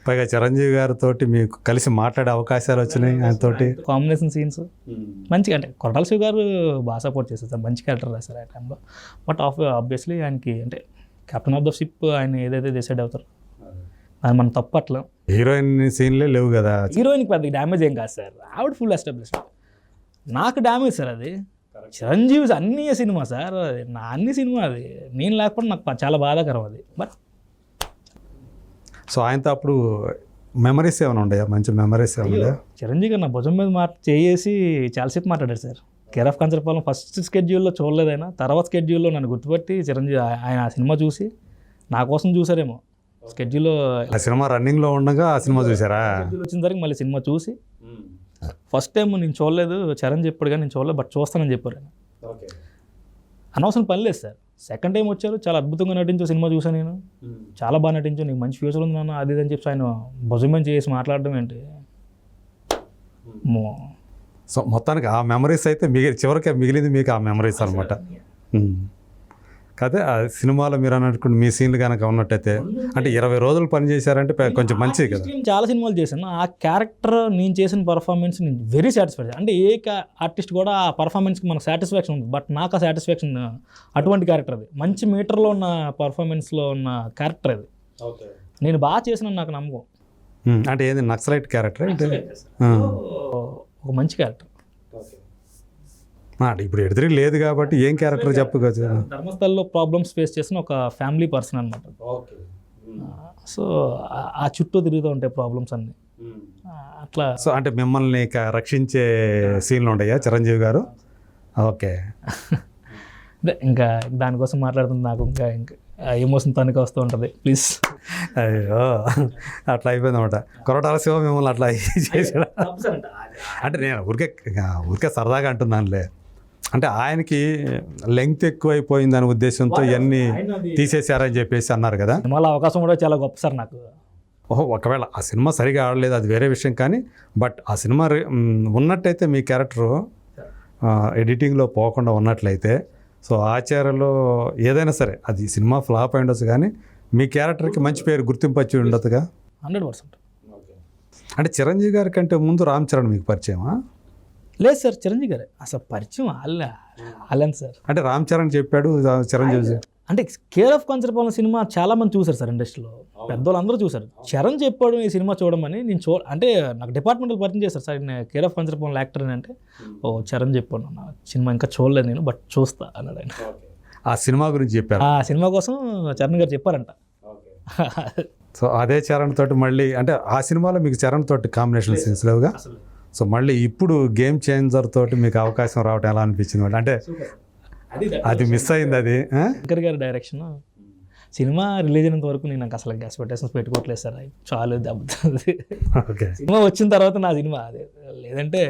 పైగా చిరంజీవి గారితో మీకు కలిసి మాట్లాడే అవకాశాలు వచ్చినాయి, ఆయనతోటి కాంబినేషన్ సీన్స్ మంచిగా. అంటే కొరటాల శివ గారు బాగా సపోర్ట్ చేస్తారు సార్, మంచి క్యారెక్టర్ రాశారు ఆ టైంలో. బట్ ఆబ్వియస్లీ ఆయనకి అంటే కెప్టెన్ ఆఫ్ ద షిప్ ఆయన ఏదైతే డిసైడ్ అవుతారో అది మనం తప్పట్ల. హీరోయిన్ సీన్లే లేవు కదా. హీరోయిన్కి పెద్ద డ్యామేజ్ ఏం కాదు సార్, ఆవిడ ఫుల్ ఎస్టాబ్లిష్డ్. నాకు డ్యామేజ్ సార్ అది. చిరంజీవి అన్ని సినిమా సార్, నా అన్ని సినిమా అది, నేను లేకపోతే నాకు చాలా బాధాకరం అది. బట్ సో ఆయనతో అప్పుడు మెమరీస్ ఏమైనా ఉన్నాయా, మంచి మెమరీస్ ఏమైనా? చిరంజీవి గారు నా భుజం మీద చేసి చాలాసేపు మాట్లాడారు sir. Care of Kancharapalem first స్కెడ్యూల్లో చూడలేదు ఆయన, తర్వాత స్కెడ్యూల్లో నన్ను గుర్తుపట్టి చిరంజీవి ఆయన ఆ సినిమా చూసి నా కోసం చూసారేమో. స్కెడ్యూల్లో ఆ సినిమా రన్నింగ్లో ఉండగా ఆ సినిమా చూసారా? వచ్చిన తర్వాత మళ్ళీ సినిమా చూసి ఫస్ట్ టైం నేను చూడలేదు, చరణ్ చెప్పాడు కానీ నేను చూడలేదు, బట్ చూస్తానని చెప్పారు ఆయన. అనవసరం పని లేదు సార్. సెకండ్ టైం వచ్చారు, చాలా అద్భుతంగా నటించు, సినిమా చూసాను నేను, చాలా బాగా నటించు, నీకు మంచి ఫ్యూచర్ ఉంది నాన్న అది ఇది అని చెప్పి ఆయన భుజమం చేసి మాట్లాడడం ఏంటి. సో మొత్తానికి ఆ మెమరీస్ అయితే చివరికి మిగిలింది మీకు ఆ మెమరీస్ అనమాట. కాదే ఆ సినిమాలో మీరు అన్నట్టు మీ సీన్లు కనుక ఉన్నట్టయితే అంటే 20 రోజులు పని చేశారంటే కొంచెం మంచిది కదా. నేను చాలా సినిమాలు చేశాను, ఆ క్యారెక్టర్ నేను చేసిన పర్ఫార్మెన్స్ నేను వెరీ సాటిస్ఫైడ్. అంటే ఏ ఆర్టిస్ట్ కూడా ఆ పర్ఫార్మెన్స్కి మనకు సాటిస్ఫాక్షన్ ఉంది, బట్ నాకు ఆ సాటిస్ఫాక్షన్ అటువంటి క్యారెక్టర్ అది. మంచి మీటర్లో ఉన్న పర్ఫార్మెన్స్లో ఉన్న క్యారెక్టర్ అది. నేను బాగా చేసిన నాకు నమ్మకం. అంటే ఏది నక్సలైట్ క్యారెక్టర్ అంటే ఒక మంచి క్యారెక్టర్. ఇప్పుడు ఎదురు లేదు కాబట్టి ఏం క్యారెక్టర్ చెప్పవచ్చు. ధర్మస్థల్లో ప్రాబ్లమ్స్ ఫేస్ చేసిన ఒక ఫ్యామిలీ పర్సన్ అనమాట. సో ఆ చుట్టూ తిరుగుతూ ఉంటాయి ప్రాబ్లమ్స్ అన్నీ అట్లా. సో అంటే మిమ్మల్ని రక్షించే సీన్లు ఉంటాయా చిరంజీవి గారు? ఓకే. ఇంకా దానికోసం మాట్లాడుతుంది నాకు ఇంకా ఎమోషన్ తనకి వస్తూ ఉంటుంది. ప్లీజ్. అయ్యో అట్లా అయిపోయింది అనమాట. కొరటాల శివ మిమ్మల్ని అట్లా చేసాడు అంటే నేను ఊరికే సరదాగా అంటున్నానులే. అంటే ఆయనకి లెంగ్త్ ఎక్కువైపోయింది అనే ఉద్దేశంతో ఇవన్నీ తీసేశారని చెప్పేసి అన్నారు కదా. సినిమాలో అవకాశం కూడా చాలా గొప్ప సార్ నాకు. ఒకవేళ ఆ సినిమా సరిగా ఆడలేదు అది వేరే విషయం, కానీ బట్ ఆ సినిమా ఉన్నట్టయితే మీ క్యారెక్టరు ఎడిటింగ్లో పోకుండా ఉన్నట్లయితే సో ఆచార్యలో ఏదైనా సరే అది సినిమా ఫ్లాప్ అయి ఉండొచ్చు, కానీ మీ క్యారెక్టర్కి మంచి పేరు గుర్తింపు వచ్చి ఉండదుగా. 100%. అంటే చిరంజీవి గారి కంటే ముందు రామ్ చరణ్ మీకు పరిచయమా? లేదు సార్, చిరంజీవి గారే అసలు పరిచయం అల్లని సార్. అంటే రామ్ చరణ్ చెప్పాడు చిరంజీవి అంటే కేర్ ఆఫ్ కంచరపాలెం సినిమా చాలా మంది చూసారు సార్, ఇండస్ట్రీలో పెద్దవాళ్ళు అందరూ చూసారు. చరణ్ చెప్పాడు ఈ సినిమా చూడమని. నేను అంటే నాకు డిపార్ట్మెంటల్ పరిచయం చేశారు సార్, నేను కేర్ ఆఫ్ కంచరపాలెం యాక్టర్ అని. అంటే చరణ్ చెప్పాడు నా సినిమా ఇంకా చూడలేదు నేను, బట్ చూస్తా అన్నాడు ఆయన. ఆ సినిమా గురించి చెప్పారు, ఆ సినిమా కోసం చరణ్ గారు చెప్పారంట. సో అదే చరణ్ తోటి మళ్ళీ అంటే ఆ సినిమాలో మీకు చరణ్ తోటి కాంబినేషన్ సీన్స్ లేవుగా. సో మళ్ళీ ఇప్పుడు గేమ్ చేంజర్ తోటి మీకు అవకాశం రావటం ఎలా అనిపించింది? అంటే అది మిస్ అయింది. అది శంకర్ గారి డైరెక్షన్. సినిమా రిలీజ్ అయినంత వరకు నేను నాకు అసలు ఎక్స్పెక్టేషన్స్ పెట్టుకోవట్లేదు సార్, చాలు దెబ్బతుంది. సినిమా వచ్చిన తర్వాత నా సినిమా అదే, లేదంటే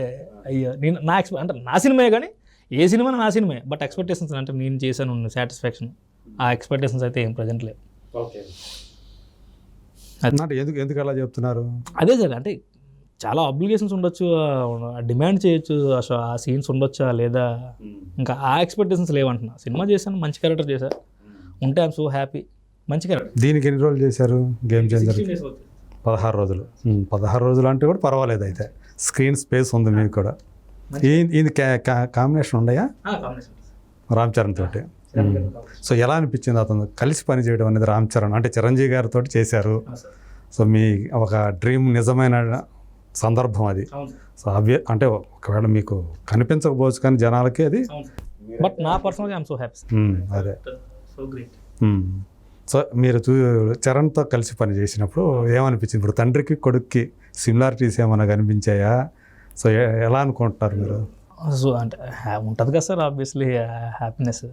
అయ్యో నేను అంటే నా సినిమా కానీ ఏ సినిమా నా సినిమా, బట్ ఎక్స్పెక్టేషన్స్ అంటే నేను చేశాను సాటిస్ఫాక్షన్, ఆ ఎక్స్పెక్టేషన్స్ అయితే ఏం ప్రజెంట్ లేవు. ఎందుకు అలా చెప్తున్నారు? అదే సార్, అంటే చాలా అబ్లిగేషన్స్ ఉండొచ్చు, డిమాండ్ చేయొచ్చు, అసలు ఆ సీన్స్ ఉండొచ్చా లేదా, ఇంకా ఆ ఎక్స్పెక్టేషన్స్ లేవంటున్నా. సినిమా చేశాను, మంచి క్యారెక్టర్ చేశాను, ఉంటే ఐఎమ్ సో హ్యాపీ. మంచి క్యారెక్టర్. దీనికి ఎన్ని రోజులు చేశారు గేమ్ చేంజర్? 16 రోజులు. 16 రోజులు అంటే కూడా పర్వాలేదు. అయితే స్క్రీన్ స్పేస్ ఉంది మీకు కూడా. ఇది కాంబినేషన్ ఉన్నాయా రామ్ చరణ్ తోటి? సో ఎలా అనిపించింది అతను కలిసి పని చేయడం అనేది? రామ్ చరణ్ అంటే చిరంజీవి గారితో చేశారు, సో మీ ఒక డ్రీమ్ నిజమైన సందర్భం అది. సో అంటే ఒకవేళ మీకు కనిపించకపోవచ్చు కానీ జనాలకి అది, బట్ నా పర్సనల్గా ఐఎమ్ సో హ్యాపీ. అదే సో మీరు చరణ్తో కలిసి పని చేసినప్పుడు ఏమనిపించింది? ఇప్పుడు తండ్రికి కొడుక్కి సిమిలారిటీస్ ఏమైనా కనిపించాయా? సో ఎలా అనుకుంటున్నారు మీరు? సో అంటే ఉంటుంది కదా సార్, ఆబ్వియస్లీ హ్యాపీనెస్.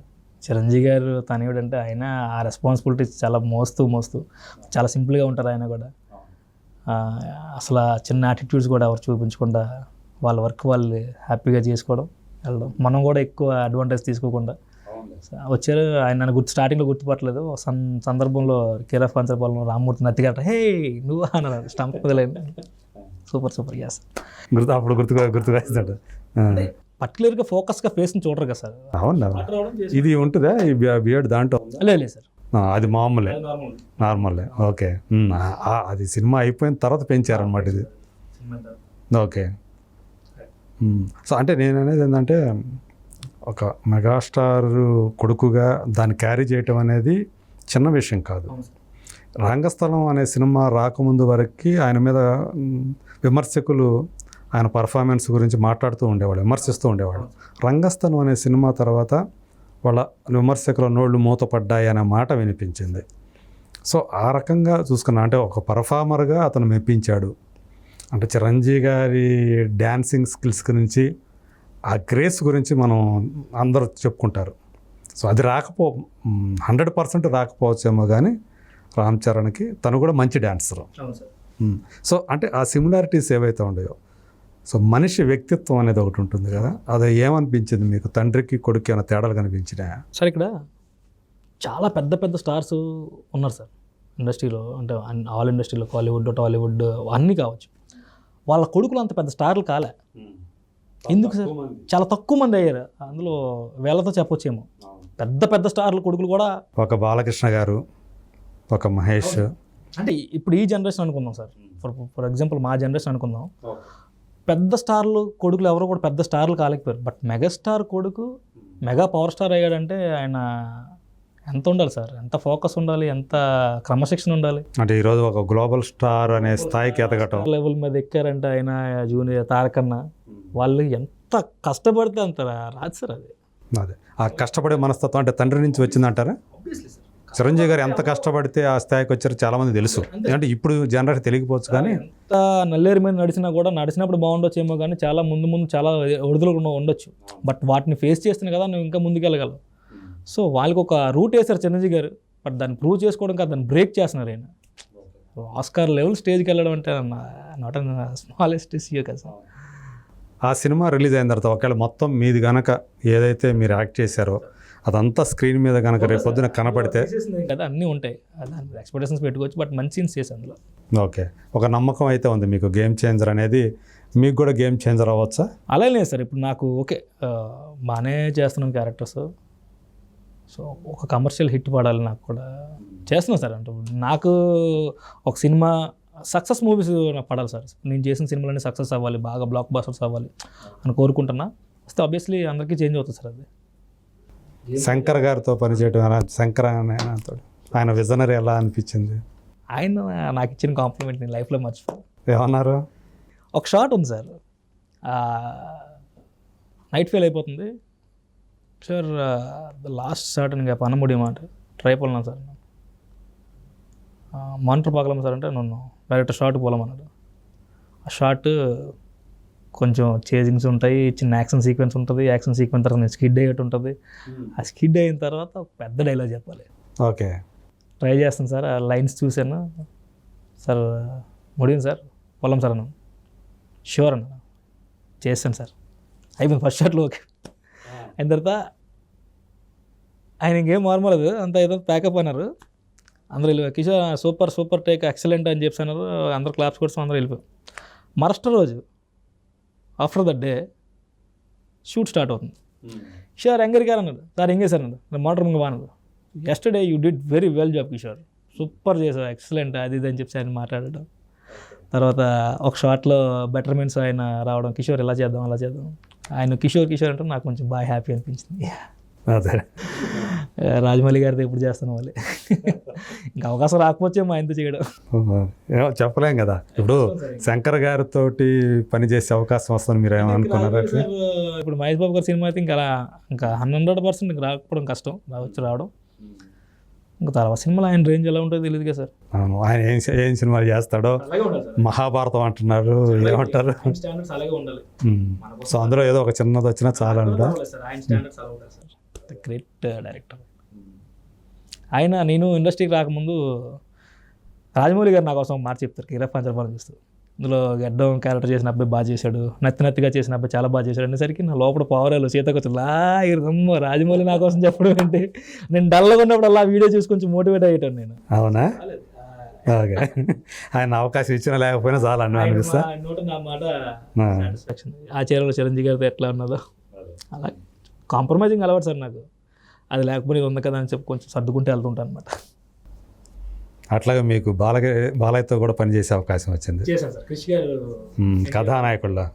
చిరంజీవి గారు తనయుడంటే ఆయన ఆ రెస్పాన్సిబిలిటీస్ చాలా మోస్తూ చాలా సింపుల్గా ఉంటారు ఆయన కూడా. అసలు చిన్న యాటిట్యూడ్స్ కూడా ఎవరు చూపించకుండా వాళ్ళ వర్క్ వాళ్ళు హ్యాపీగా చేసుకోవడం వెళ్ళడం, మనం కూడా ఎక్కువ అడ్వాంటేజ్ తీసుకోకుండా వచ్చారు. ఆయన నన్ను స్టార్టింగ్లో గుర్తుపట్టలేదు, సందర్భంలో కేర్ ఆఫ్ కంచరపాలెం రామ్మూర్తి నత్తిగాట హే నువ్వు అన్నారు, స్టంప్ వదిలేదు. సూపర్ గ్యాస్ అప్పుడు గుర్తుగా ఇస్తాడు. పర్టికులర్గా ఫోకస్గా ఫేస్ని చూడరు కదా సార్. అవునా, ఇది ఉంటుందా ఈ బియర్డ్ దాంట్లో? లేదు సార్, అది నార్మలే. ఓకే, అది సినిమా అయిపోయిన తర్వాత పెంచారనమాట ఇది. ఓకే. సో అంటే నేను అనేది ఏంటంటే ఒక మెగాస్టార్ కొడుకుగా దాన్ని క్యారీ చేయటం అనేది చిన్న విషయం కాదు. రంగస్థలం అనే సినిమా రాకముందు వరకు ఆయన మీద విమర్శకులు ఆయన పర్ఫార్మెన్స్ గురించి మాట్లాడుతూ ఉండేవాళ్ళు, విమర్శిస్తూ ఉండేవాళ్ళు. రంగస్థలం అనే సినిమా తర్వాత వాళ్ళ విమర్శకుల నోళ్ళు మూతపడ్డాయి అనే మాట వినిపించింది. సో ఆ రకంగా చూసుకున్నా అంటే ఒక పర్ఫార్మర్గా అతను మెప్పించాడు. అంటే చిరంజీవి గారి డ్యాన్సింగ్ స్కిల్స్ గురించి, ఆ గ్రేస్ గురించి మనం అందరూ చెప్పుకుంటారు. సో అది 100% రాకపోవచ్చేమో కానీ రామ్ చరణ్కి తను కూడా మంచి డాన్సర్. సో అంటే ఆ సిమిలారిటీస్ ఏవైతే ఉన్నాయో సో మనిషి వ్యక్తిత్వం అనేది ఒకటి ఉంటుంది కదా, అది ఏమనిపించింది మీకు? తండ్రికి కొడుకు ఏమైనా తేడాలు కనిపించినాయా? సార్ ఇక్కడ చాలా పెద్ద పెద్ద స్టార్స్ ఉన్నారు సార్ ఇండస్ట్రీలో, అంటే ఆల్ ఇండస్ట్రీలో, కాలీవుడ్, టాలీవుడ్ అన్నీ కావచ్చు. వాళ్ళ కొడుకులు అంత పెద్ద స్టార్లు కాలే. ఎందుకు సార్? చాలా తక్కువ మంది అయ్యారు. అందులో వేళతో చెప్పొచ్చేమో. పెద్ద పెద్ద స్టార్ల కొడుకులు కూడా, ఒక బాలకృష్ణ గారు, ఒక మహేష్, అంటే ఇప్పుడు ఈ జనరేషన్ అనుకుందాం సార్, ఫర్ ఎగ్జాంపుల్ మా జనరేషన్ అనుకుందాం, పెద్ద స్టార్లు కొడుకులు ఎవరో కూడా పెద్ద స్టార్లు కాలేకపోయారు. బట్ మెగాస్టార్ కొడుకు మెగా పవర్ స్టార్ అయ్యాడంటే ఆయన ఎంత ఉండాలి సార్, ఎంత ఫోకస్ ఉండాలి, ఎంత క్రమశిక్షణ ఉండాలి. అంటే ఈరోజు ఒక గ్లోబల్ స్టార్ అనే స్థాయికి ఎదగటం లెవెల్ మీద ఎక్కారంటే ఆయన జూనియర్ తారకన్న వాళ్ళు ఎంత కష్టపడితే అంత రాదు సార్. అది అదే ఆ కష్టపడే మనస్తత్వం అంటే తండ్రి నుంచి వచ్చిందంటారా? చిరంజీవి గారు ఎంత కష్టపడితే ఆ స్థాయికి వచ్చారో చాలామంది తెలుసు. అంటే ఇప్పుడు జనరేషన్ తెలియకపోవచ్చు, కానీ ఎంత నల్లేరు మీద నడిచినా కూడా నడిచినప్పుడు బాగుండొచ్చేమో, కానీ చాలా ముందు చాలా ఒడిదులు ఉండొచ్చు. బట్ వాటిని ఫేస్ చేస్తేనే కదా నువ్వు ఇంకా ముందుకెళ్ళగలవు. సో వాళ్ళకి ఒక రూట్ వేశారు చిరంజీవి గారు. బట్ దాన్ని ప్రూవ్ చేసుకోవడం కాదు, దాన్ని బ్రేక్ చేస్తున్నారు ఆయన. ఆస్కార్ లెవెల్ స్టేజ్కి వెళ్ళడం అంటే నాట్ అన్ స్మాలెస్ట్ ఇష్యూ కదా సార్. ఆ సినిమా రిలీజ్ అయిన తర్వాత ఒకవేళ మొత్తం మీది కనుక ఏదైతే మీరు యాక్ట్ చేశారో అదంతా స్క్రీన్ మీద కనుక రేపు పొద్దున కనపడితే కదా అన్నీ ఉంటాయి, దాని ఎక్స్పెక్టేషన్స్ పెట్టుకోవచ్చు. బట్ మంచి సీన్స్ చేసి అందులో ఓకే, ఒక నమ్మకం అయితే ఉంది మీకు. గేమ్ చేంజర్ అనేది మీకు కూడా గేమ్ చేంజర్ అవ్వచ్చా? అలా లేదు సార్. ఇప్పుడు నాకు ఓకే బాగానే చేస్తున్నాను క్యారెక్టర్స్. సో ఒక కమర్షియల్ హిట్ పడాలి నాకు కూడా చేస్తున్నాను సార్. అంటే నాకు ఒక సినిమా సక్సెస్ మూవీస్ నాకు పడాలి సార్. నేను చేసిన సినిమాలన్నీ సక్సెస్ అవ్వాలి, బాగా బ్లాక్ బస్టర్స్ అవ్వాలి అని కోరుకుంటున్నా. వస్తే ఆబ్వియస్లీ అందరికీ చేంజ్ అవుతుంది సార్. అది శంకర్ గారితో పనిచేయడం, శంకర్ ఆయన విజనరీ ఎలా అనిపించింది? ఆయన నాకు ఇచ్చిన కాంప్లిమెంట్ నేను లైఫ్లో మర్చిపోయాను. ఏమన్నారు? ఒక షాట్ ఉంది సార్, నైట్ ఫెయిల్ అయిపోతుంది సార్, లాస్ట్ షాట్ ఇంకా పన్న మాట ట్రై పోలనా సార్, మానిటర్ పాకలేము సార్ అంటే నన్ను డైరెక్ట్ షాట్ పోలమన్నాడు. ఆ షాట్ కొంచెం చేజింగ్స్ ఉంటాయి, చిన్న యాక్షన్ సీక్వెన్స్ ఉంటుంది. యాక్షన్ సీక్వెన్స్ తర్వాత నేను స్కిడ్ అయ్యేట్టు ఉంటుంది. ఆ స్కిడ్ అయిన తర్వాత పెద్ద డైలాగ్ చెప్పాలి. ఓకే, ట్రై చేస్తాను సార్. ఆ లైన్స్ చూశాను సార్. ముడిగింది సార్, పొలం సార్ అన్నాను. షూర్ అన్న, చేస్తాను సార్. అయిపోయింది ఫస్ట్ షాట్లో. ఓకే అయిన తర్వాత ఆయన ఇంకేం మార్మలేదు, అంత ఏదో ప్యాకప్ అన్నారు. అందరూ వెళ్ళిపోయారు. కిషోర్ సూపర్ టేక్ ఎక్సలెంట్ అని చెప్పి అన్నారు. అందరూ క్లాప్స్ కొడుతూ అందరూ వెళ్ళిపోయారు. మరస్ట్ రోజు after that day shoot start అవుతుంది. కిషోర్ ఎంగర్ గారు అన్నాడు, సార్ ఎంగే సార్ అన్నాడు, నేను మోటర్ ముందు బాగున్నాడు. Yesterday you did very well job Kishore, super చేసావు, ఎక్సలెంట్ అది ఇది అని చెప్పి ఆయన మాట్లాడడం. తర్వాత ఒక షాట్లో బెటర్మెంట్స్ ఆయన రావడం, కిషోర్ ఇలా చేద్దాం అలా చేద్దాం. ఆయన కిషోర్ అంటే నాకు కొంచెం బాగా హ్యాపీ అనిపించింది. అదే రాజమౌళి గారితో ఎప్పుడు చేస్తాను వాళ్ళు ఇంకా అవకాశం రాకపోతే మా ఆయనతో చేయడం ఏమో చెప్పలేం కదా. ఇప్పుడు శంకర్ గారితో పనిచేసే అవకాశం వస్తుంది మీరు ఏమనుకున్నారా? ఇప్పుడు మహేష్ బాబు గారి సినిమా అయితే ఇంకా 100% ఇంకా రాకపోవడం కష్టం, రావడం. ఇంకా తర్వాత సినిమాలో ఆయన రేంజ్ ఎలా ఉంటుందో తెలియదు కదా సార్. అవును, ఆయన ఏం సినిమాలు చేస్తాడో, మహాభారతం అంటున్నారు, ఏమంటారు. సో అందులో ఏదో ఒక చిన్నది వచ్చినా చాలా గ్రేట్ డైరెక్టర్ ఆయన. నేను ఇండస్ట్రీకి రాకముందు రాజమౌళి గారు నా కోసం మాట చెప్తారు, కేరాఫ్ కంచరపాలెం చూస్తూ. ఇందులో గడ్డం క్యారెక్టర్ చేసిన అబ్బాయి బాగా చేశాడు, నత్తిగా చేసిన అబ్బాయి చాలా బాగా చేశాడు అనేసరికి నా లోపల పవరాలు సీతకొచ్చులా ఇరదమ్మ రాజమౌళి నా కోసం చెప్పడం అంటే నేను డల్గా ఉన్నప్పుడు అలా వీడియో చూసి కొంచెం మోటివేట్ అయ్యాను నేను. అవునా? ఓకే, ఆయన అవకాశం ఇచ్చినా లేకపోయినా చాలా అనిపిస్తా. నా మాట సాటిస్ఫాక్షన్. ఆ చీరలో చిరంజీవి గారితో ఎట్లా ఉన్నదో అలా కాంప్రమైజింగ్ అలవాటు సార్ నాకు. అది లేకపోతే ఉంది కదా అని చెప్పి కొంచెం సర్దుకుంటే వెళ్తుంటాను అనమాట. అట్లాగే మీకు బాలయ్యతో కూడా పనిచేసే అవకాశం వచ్చింది. చేశాను సార్, కృషి గారు కథానాయకుల్లో.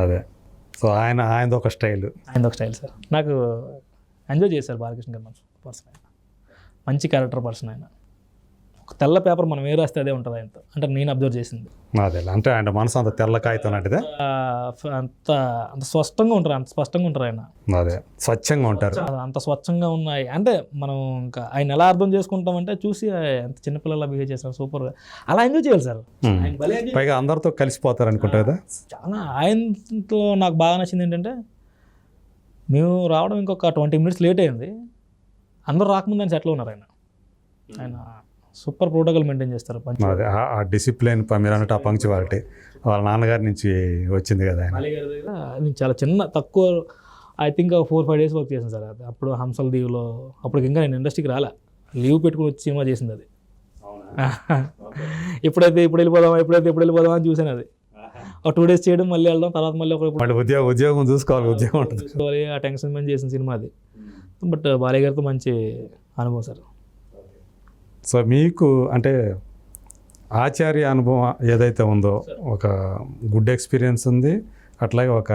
అదే, సో ఆయనది ఒక స్టైల్ సార్. నాకు ఎంజాయ్ చేశారు బాలకృష్ణ గారు. పర్సన్ ఆయన మంచి క్యారెక్టర్ పర్సన్. ఆయన ఒక తెల్ల పేపర్ మనం ఏ రాస్తే అదే ఉంటుంది ఆయనతో, అంటే నేను అబ్జర్వ్ చేసింది అదే. అంటే ఆయన మనసు అంత తెల్ల కాగితం లాంటిదే, అంత స్పష్టంగా ఉంటారు, అంత స్పష్టంగా ఉంటారు ఆయన. అదే, స్వచ్ఛంగా ఉంటారు, అంత స్వచ్ఛంగా ఉన్నాయి. అంటే మనం ఇంకా ఆయన ఎలా అర్థం చేసుకుంటామంటే చూసి ఎంత చిన్నపిల్లలా బిహేవ్ చేస్తారు, సూపర్గా అలా ఎంజాయ్ చేయాలి సార్. పైగా అందరితో కలిసిపోతారు అనుకుంటా కదా. చాలా ఆయనతో నాకు బాగా నచ్చింది ఏంటంటే, మేము రావడం ఇంకొక 20 minutes లేట్ అయింది, అందరూ రాకముందు ఆయన సెటిల్ ఉన్నారు. ఆయన సూపర్ ప్రోటోకాల్ మెయింటైన్ చేస్తారు. అదే ఆ డిసిప్లిన్ మీరు అన్నట్టు ఆ పంక్చువాలిటీ వాళ్ళ నాన్నగారి నుంచి వచ్చింది కదా ఆయన. నేను చాలా చిన్న తక్కువ ఐ థింక్ 4-5 days వర్క్ చేశాను సార్. అది అప్పుడు హంసల దీవులో అప్పటికి ఇంకా నేను ఇండస్ట్రీకి రాలే, లీవ్ పెట్టుకుని వచ్చి సినిమా చేసింది అది. ఇప్పుడు వెళ్ళిపోదాం అని చూసాను. అది ఒక 2 days చేయడం, మళ్ళీ వెళ్ళడం, తర్వాత మళ్ళీ ఉద్యోగం చూసుకోవాలి, ఉద్యోగం ఉంటుంది. ఆ టెన్షన్ మీద చేసిన సినిమా అది. బట్ బాలయ్య గారితో మంచి అనుభవం సార్. సో మీకు అంటే ఆచార్య అనుభవం ఏదైతే ఉందో ఒక గుడ్ ఎక్స్పీరియన్స్ ఉంది, అట్లాగే ఒక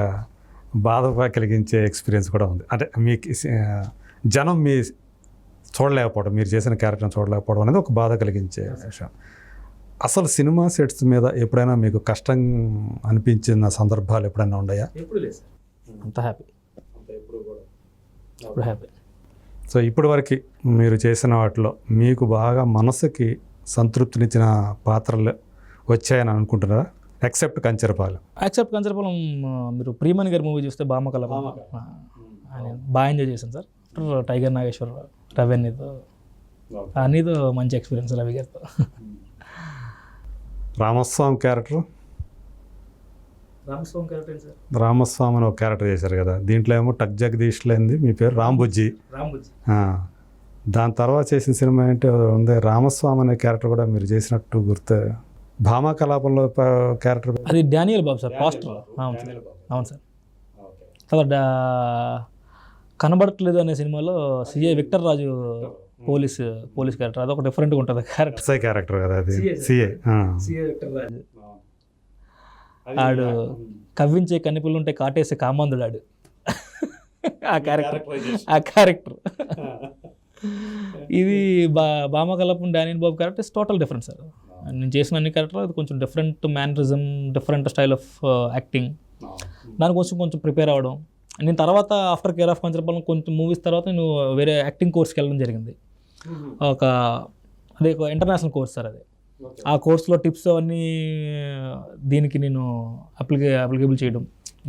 బాధ కలిగించే ఎక్స్పీరియన్స్ కూడా ఉంది. అంటే మీకు జనం మీ చూడలేకపోవడం, మీరు చేసిన క్యారెక్టర్ని చూడలేకపోవడం అనేది ఒక బాధ కలిగించే విషయం. అసలు సినిమా సెట్స్ మీద ఎప్పుడైనా మీకు కష్టం అనిపించిన సందర్భాలు ఎప్పుడైనా ఉన్నాయా? ఎప్పుడు లేదు సార్, అంత హ్యాపీ, ఇప్పుడు హ్యాపీ. సో ఇప్పటి వరకు మీరు చేసిన వాటిలో మీకు బాగా మనసుకి సంతృప్తినిచ్చిన పాత్రలు వచ్చాయని అనుకుంటున్నారా? ఎక్సెప్ట్ కంచరపాలెం. మీరు ప్రియమణి గారి మూవీ చూస్తే బామకల బాగా ఎంజాయ్ చేశాను సార్. టైగర్ నాగేశ్వర రవీతో అన్నీతో మంచి ఎక్స్పీరియన్స్ రవి గారితో. రామస్వామి క్యారెక్టర్ రామస్వామి అని ఒక క్యారెక్టర్ చేశారు కదా, దీంట్లో ఏమో టక్ జగదీష్ లేనిది మీ పేరు రాంబుజ్జి. దాని తర్వాత చేసిన సినిమా ఏంటి ఉంది, రామస్వామి అనే క్యారెక్టర్ కూడా మీరు చేసినట్టు గుర్తు. భామా కలాపంలో క్యారెక్టర్ అది డానియల్ బాబు సార్, పాస్టర్. అవును సార్. తర్వాత కనబడట్లేదు అనే సినిమాలో సిఏ విక్టర్ రాజు పోలీస్ క్యారెక్టర్, అదొక డిఫరెంట్గా ఉంటుంది క్యారెక్టర్ కదా అది. సిఏ విక్టర్ రాజు ఆడు కవ్వించే కన్నిపులు ఉంటే కాటేసే కామాంధుడు ఆడు. ఆ క్యారెక్టర్ ఇది బామకలపం డానియల్ బాబు క్యారెక్టర్ టోటల్ డిఫరెంట్ సార్. నేను చేసిన అన్ని క్యారెక్టర్ అది కొంచెం different mannerism, different style of acting. దానికోసం కొంచెం ప్రిపేర్ అవ్వడం. నేను తర్వాత ఆఫ్టర్ కేర్ ఆఫ్ కంచరపాలెం కొంచెం మూవీస్ తర్వాత నేను వేరే యాక్టింగ్ కోర్స్కి వెళ్ళడం జరిగింది. అదే ఇంటర్నేషనల్ కోర్స్ సార్ అది. ఆ కోర్సులో టిప్స్ అవన్నీ దీనికి నేను అప్లికేబుల్ చేయడం,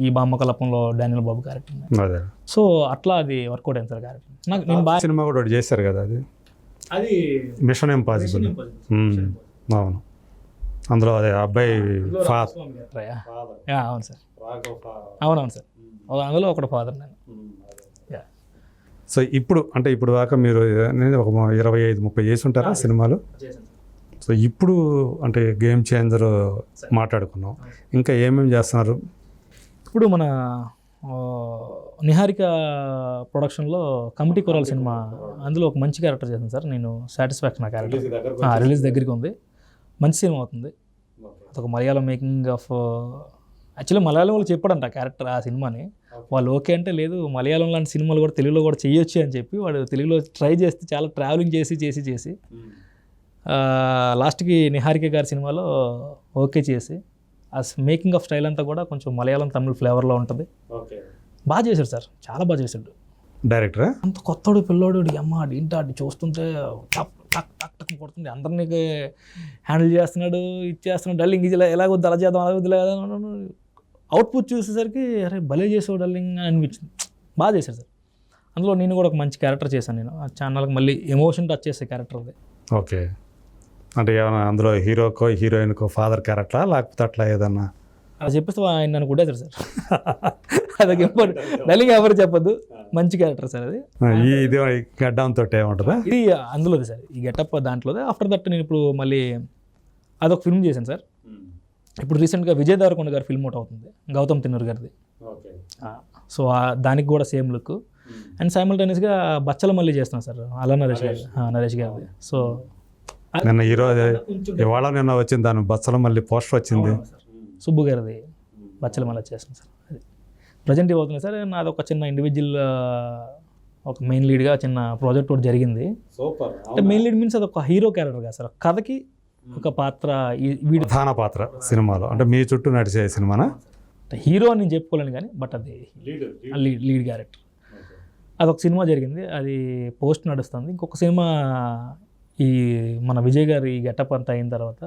ఈ బామకలపంలో డానియల్ బాబు క్యారెక్టర్. సో అట్లా అది వర్కౌట్ అయింది సార్ క్యారెక్టర్. నేను బాగా సినిమా కూడా చేశారు కదా అది మిషన్ ఇంపాసిబుల్. అవును, అందులో అదే అబ్బాయి ఫాదర్. అవును సార్, అవునవును సార్, అందులో ఒకటి ఫాదర్ నేను. సో ఇప్పుడు దాకా మీరు ఒక 25-30 చేసి ఉంటారా సినిమాలు? సో ఇప్పుడు అంటే గేమ్ చేంజర్ మాట్లాడుకున్నాం, ఇంకా ఏమేమి చేస్తున్నారు? ఇప్పుడు మన నిహారిక ప్రొడక్షన్లో కమిటీ కొరాల సినిమా, అందులో ఒక మంచి క్యారెక్టర్ చేశాను సార్ నేను. సాటిస్ఫాక్షన్ ఆ క్యారెక్టర్ రిలీజ్ దగ్గరికి ఉంది, మంచి సినిమా అవుతుంది. అదొక Malayalam making of, actually Malayalam వాళ్ళు చెప్పాడంట క్యారెక్టర్ ఆ సినిమాని. వాళ్ళు ఓకే అంటే లేదు మలయాళం లాంటి సినిమాలు కూడా తెలుగులో కూడా చేయొచ్చు అని చెప్పి వాడు తెలుగులో ట్రై చేస్తే చాలా ట్రావెలింగ్ చేసి లాస్ట్కి నిహారిక గారి సినిమాలో ఓకే చేసి ఆ మేకింగ్ ఆఫ్ స్టైల్ అంతా కూడా కొంచెం మలయాళం తమిళ ఫ్లేవర్లో ఉంటుంది. బాగా చేశాడు సార్, చాలా బాగా చేశాడు డైరెక్టర్. అంత కొత్తడు పిల్లోడు అమ్మ ఏంటి అటు చూస్తుంటే టక్ టక్ టక్ టక్ కొడుతుంది, అందరినీ హ్యాండిల్ చేస్తున్నాడు, ఇచ్చేస్తున్నాడు. డల్లింగ్ ఇది ఎలాగొద్దు అలా చేద్దాం అలాగొద్దు లేదా అవుట్పుట్ చూసేసరికి అరే భలే చేసావు డల్లింగ్ అని అనిపించింది. బాగా చేశాడు సార్. అందులో నేను కూడా ఒక మంచి క్యారెక్టర్ చేశాను నేను. ఆ ఛానల్కి మళ్ళీ ఎమోషన్ టచ్ చేసే క్యారెక్టర్ అది. ఓకే, అంటే ఏమైనా అందులో హీరోకో హీరోయిన్కో ఫాదర్ క్యారెక్టరా లేకపోతే అట్లా ఏదన్నా అలా చెప్పేస్తే ఆయన నన్ను కొట్టేశారు సార్. అదొక ఇంపార్టెంట్, డల్లింగ్ ఎవరు చెప్పొద్దు, మంచి క్యారెక్టర్ సార్ అది. ఇది గడ్డంతో ఏముంటుందా ఇది అందులోది సార్, ఈ గెటప్ దాంట్లోదే. ఆఫ్టర్ దట్ నేను ఇప్పుడు మళ్ళీ అదొక ఫిల్మ్ చేశాను సార్. ఇప్పుడు రీసెంట్గా విజయ్ దేవరకొండ గారి ఫిల్మ్ అవుట్ అవుతుంది, గౌతమ్ తిన్నూర్ గారిది. సో దానికి కూడా సేమ్ లుక్. అండ్ సైమల్టేనియస్గా బచ్చల మళ్ళీ చేస్తున్నాను సార్, అలా నరేష్ గారిది. సో నిన్న ఈరోజు ఇవాళ నిన్న వచ్చింది దాని బచ్చల మళ్ళీ పోస్టర్ వచ్చింది, సుబ్బు గారిది బచ్చల మళ్ళీ చేస్తున్నాను సార్. అది ప్రజెంట్ అవుతుంది సార్. నాది ఒక చిన్న ఇండివిజువల్ ఒక మెయిన్ లీడ్గా చిన్న ప్రాజెక్ట్ ఒకటి జరిగింది. అంటే మెయిన్ లీడ్ మీన్స్ అది ఒక హీరో క్యారెక్టర్ కాదు సార్, కథకి ఒక పాత్ర, ప్రధాన పాత్ర సినిమాలో. అంటే మీ చుట్టూ నడిచే సినిమానా? హీరో అని నేను చెప్పుకోలేను కానీ బట్ అది లీడ్ క్యారెక్టర్. అదొక సినిమా జరిగింది, అది పోస్ట్ నడుస్తుంది. ఇంకొక సినిమా ఈ మన విజయ్ గారి గెటప్ అంతా అయిన తర్వాత